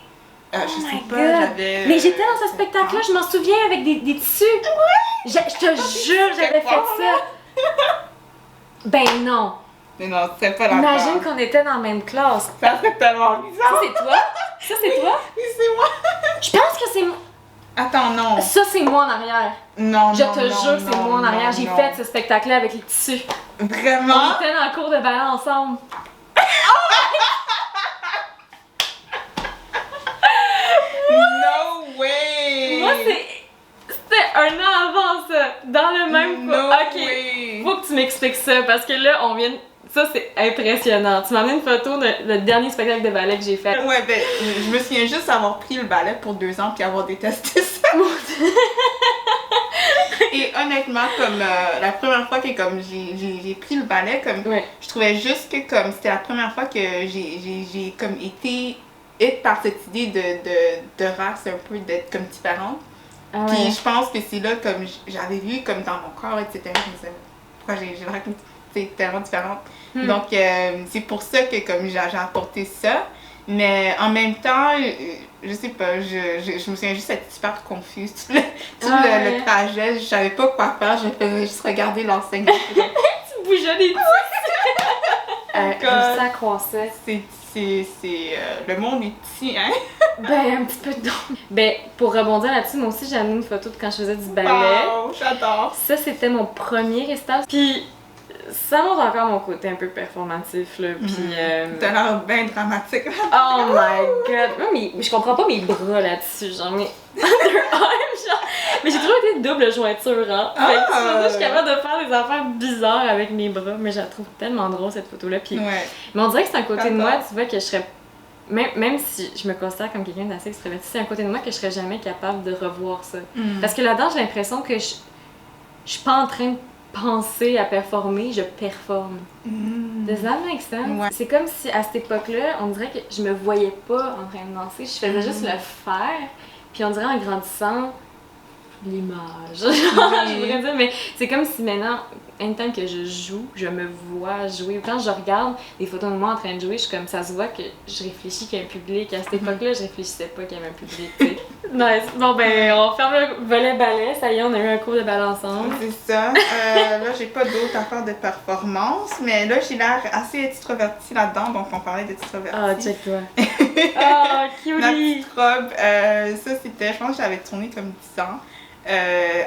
Je sais pas, j'avais... Mais j'étais dans ce spectacle-là, je m'en souviens, avec des tissus. Ouais! Je te jure, j'avais fait ça. Ben non. Mais non, c'était pas la Imagine qu'on était dans la même classe. Ça serait tellement bizarre. Ça, c'est toi? Ça, c'est toi? Oui, c'est moi. Je pense que c'est moi. Attends, non. Ça, c'est moi en arrière. Non, Je te jure que c'est moi en arrière. J'ai fait ce spectacle-là avec les tissus. Vraiment? On était dans le cours de ballet ensemble. No way! Moi, c'était un an avant ça. Dans le même cours. Ok. Way. Faut que tu m'expliques ça parce que là, on vient. Ça, c'est impressionnant. Tu m'as amené une photo de le dernier spectacle de ballet que j'ai fait. Ouais, ben, je me souviens juste avoir pris le ballet pour 2 ans puis avoir détesté ça. Et honnêtement, comme la première fois que comme j'ai pris le ballet, comme je trouvais juste que comme c'était la première fois que j'ai comme été par cette idée de race un peu, d'être comme différente. Puis je pense que c'est là comme j'avais vu comme dans mon corps, etc. Je me disais, pourquoi j'ai l'air comme tellement différente. Donc c'est pour ça que comme j'ai apporté ça. Mais en même temps, je sais pas, je me souviens juste d'être super confuse. Le trajet, je savais pas quoi faire, je faisais juste regarder l'enseignant. Tu bougeais des petits. Ça croissait. Le monde est petit, hein? Ben, un petit peu donc. Ben, pour rebondir là-dessus, moi aussi j'ai amené une photo de quand je faisais du ballet. Wow, j'adore! Ça, c'était mon premier récital. Puis, ça montre encore mon côté un peu performatif, là. Puis. T'as l'air bien dramatique. Oh my god! Non, mais je comprends pas mes bras là-dessus, genre, mes underarms, genre. Mais j'ai toujours été double jointure, hein. Fait que, je suis capable de faire des affaires bizarres avec mes bras, mais je la trouve tellement drôle, cette photo-là. Puis, mais on dirait que c'est un côté de moi, tu vois, que je serais. Même si je me considère comme quelqu'un d'assez extraverti, c'est un côté de moi que je serais jamais capable de revoir ça. Parce que là-dedans, j'ai l'impression que je suis pas en train de penser à performer, je performe. Does that make sense? C'est comme si à cette époque-là, on dirait que je me voyais pas en train de danser, je faisais juste le faire, puis on dirait en grandissant, l'image. Je voudrais dire, mais c'est comme si maintenant, en temps que je joue, je me vois jouer. Quand je regarde des photos de moi en train de jouer, je suis comme ça se voit que je réfléchis qu'il y a un public. À cette époque-là, je réfléchissais pas qu'il y avait un public, tu sais. Nice. Bon, ben, on ferme le volet ballet. Ça y est, on a eu un cours de ballet ensemble. C'est ça. Là, j'ai pas d'autres affaires de performance, mais là, j'ai l'air assez extrovertie là-dedans, donc on parlait d'extrovertie. Ah, check-toi. Ah, cutie! Ma petite robe, ça, c'était, je pense que j'avais tourné comme 10 ans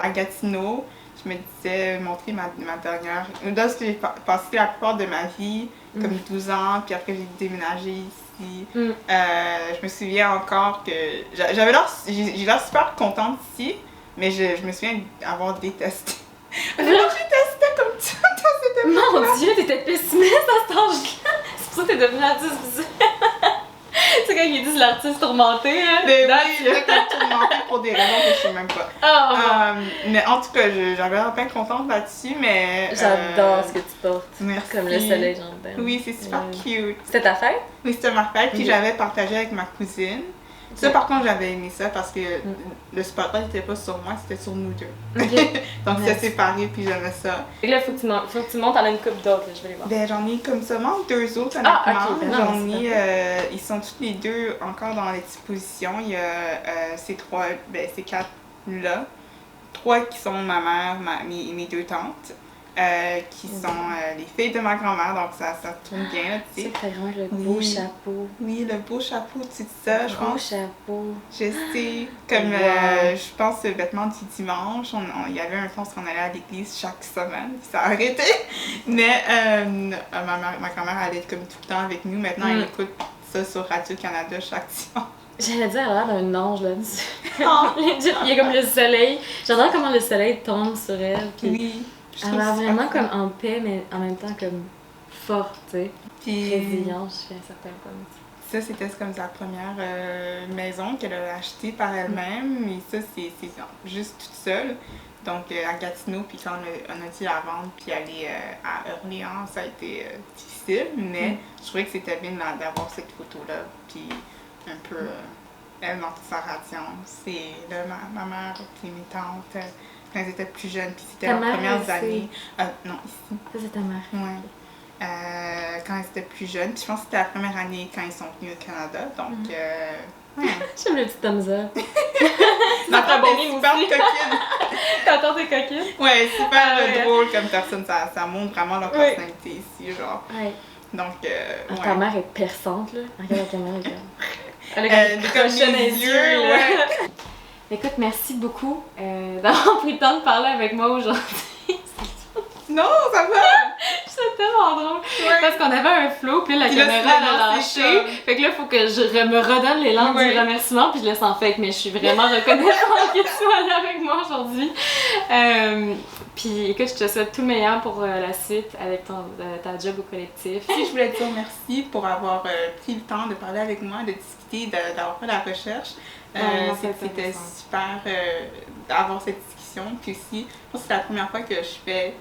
à Gatineau. Je me disais montrer ma dernière. Lorsque j'ai passé la plupart de ma vie, comme 12 ans, puis après j'ai déménagé ici. Je me souviens encore que j'ai l'air super contente ici, mais je me souviens avoir détesté. J'ai détesté comme ça dans cette époque. Mon Dieu, t'étais pessimiste à cet âge-là! C'est pour ça que t'es devenue artiste visuelle. C'est quand ils disent l'artiste tourmenté, hein? Mais oui, comme tourmenté pour des raisons que je sais même pas. Mais en tout cas, j'avais l'air bien contente là-dessus, mais... J'adore ce que tu portes. Merci. Comme le soleil, j'en Oui, c'est super cute. C'était ta fête? Oui, c'était ma fête, puis j'avais partagé avec ma cousine. Ça, par contre, j'avais aimé ça parce que le spotlight n'était pas sur moi, c'était sur nous deux. Donc, c'était séparé, puis j'aimais ça. Et là, faut que tu montes, t'en as une couple d'autres, je vais les voir. Ben, j'en ai comme seulement 2 autres, honnêtement. Ben j'en ai, ils sont tous les deux encore dans l'exposition. Il y a ces 4-là. 3 qui sont ma mère, mes 2 tantes. Qui sont les filles de ma grand-mère, donc ça tourne bien, là, tu sais. C'est très grand, le beau chapeau. Oui, le beau chapeau, tu dis ça, je pense. Le beau chapeau. Je sais, comme je pense le vêtement du dimanche, il y avait un temps qu'on allait à l'église chaque semaine, ça a arrêté. Mais ma grand-mère allait comme tout le temps avec nous, maintenant elle écoute ça sur Radio-Canada chaque dimanche. J'allais dire, elle a l'air d'un ange là-dessus. Il y a comme le soleil. J'adore comment le soleil tombe sur elle. Puis oui. Elle a vraiment comme en paix, mais en même temps comme forte, tu sais. Puis résiliente, je fais un certain point. Ça, c'était comme sa première maison qu'elle a achetée par elle-même. Et ça, c'est juste toute seule. Donc, à Gatineau, puis quand on a dû la vendre, puis aller à Orléans, ça a été difficile. Mais je trouvais que c'était bien d'avoir cette photo-là. Puis un peu, elle dans toute sa radiance. Et là, ma mère, puis mes tantes... quand elles étaient plus jeunes, puis c'était leurs premières années. Non, ici. Ça, c'est ta mère. Ouais. Quand elles étaient plus jeunes. Puis je pense que c'était la première année quand ils sont venus au Canada. Donc, J'aime le petit thumbs up. Ma tante est super coquine. Ta tante est coquine? Ouais, super drôle comme personne. Ça montre vraiment leur personnalité ici, genre. Ouais. Donc, ta mère est perçante, là. Regarde la caméra, regarde. Elle a comme les yeux, ouais. Écoute, merci beaucoup d'avoir pris le temps de parler avec moi aujourd'hui. Non, ça va! C'est tellement drôle. Parce qu'on avait un flow, puis la caméra elle a lâché. Fait que là, il faut que je me redonne l'élan du remerciement, puis je laisse en fake. Mais je suis vraiment reconnaissante que tu sois là avec moi aujourd'hui. Puis écoute, je te souhaite tout le meilleur pour la suite avec ta job au collectif. Je voulais te dire merci pour avoir pris le temps de parler avec moi, de discuter, d'avoir fait la recherche. C'était super d'avoir cette discussion émotions. Puis aussi, je pense que c'est la première fois que je fais...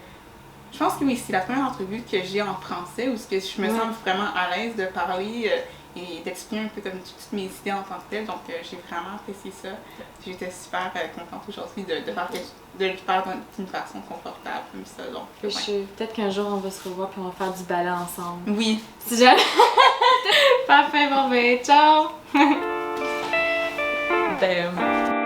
Je pense que oui, c'est la première entrevue que j'ai en français où je me sens vraiment à l'aise de parler et d'exprimer un peu comme toutes mes idées en tant que telle. Donc, j'ai vraiment apprécié ça. J'étais super contente aujourd'hui de le faire d'une façon confortable comme ça. Donc, peut-être qu'un jour, on va se revoir et on va faire du ballet ensemble. Oui. Si jamais... Parfait, bon ben, ciao! Ben,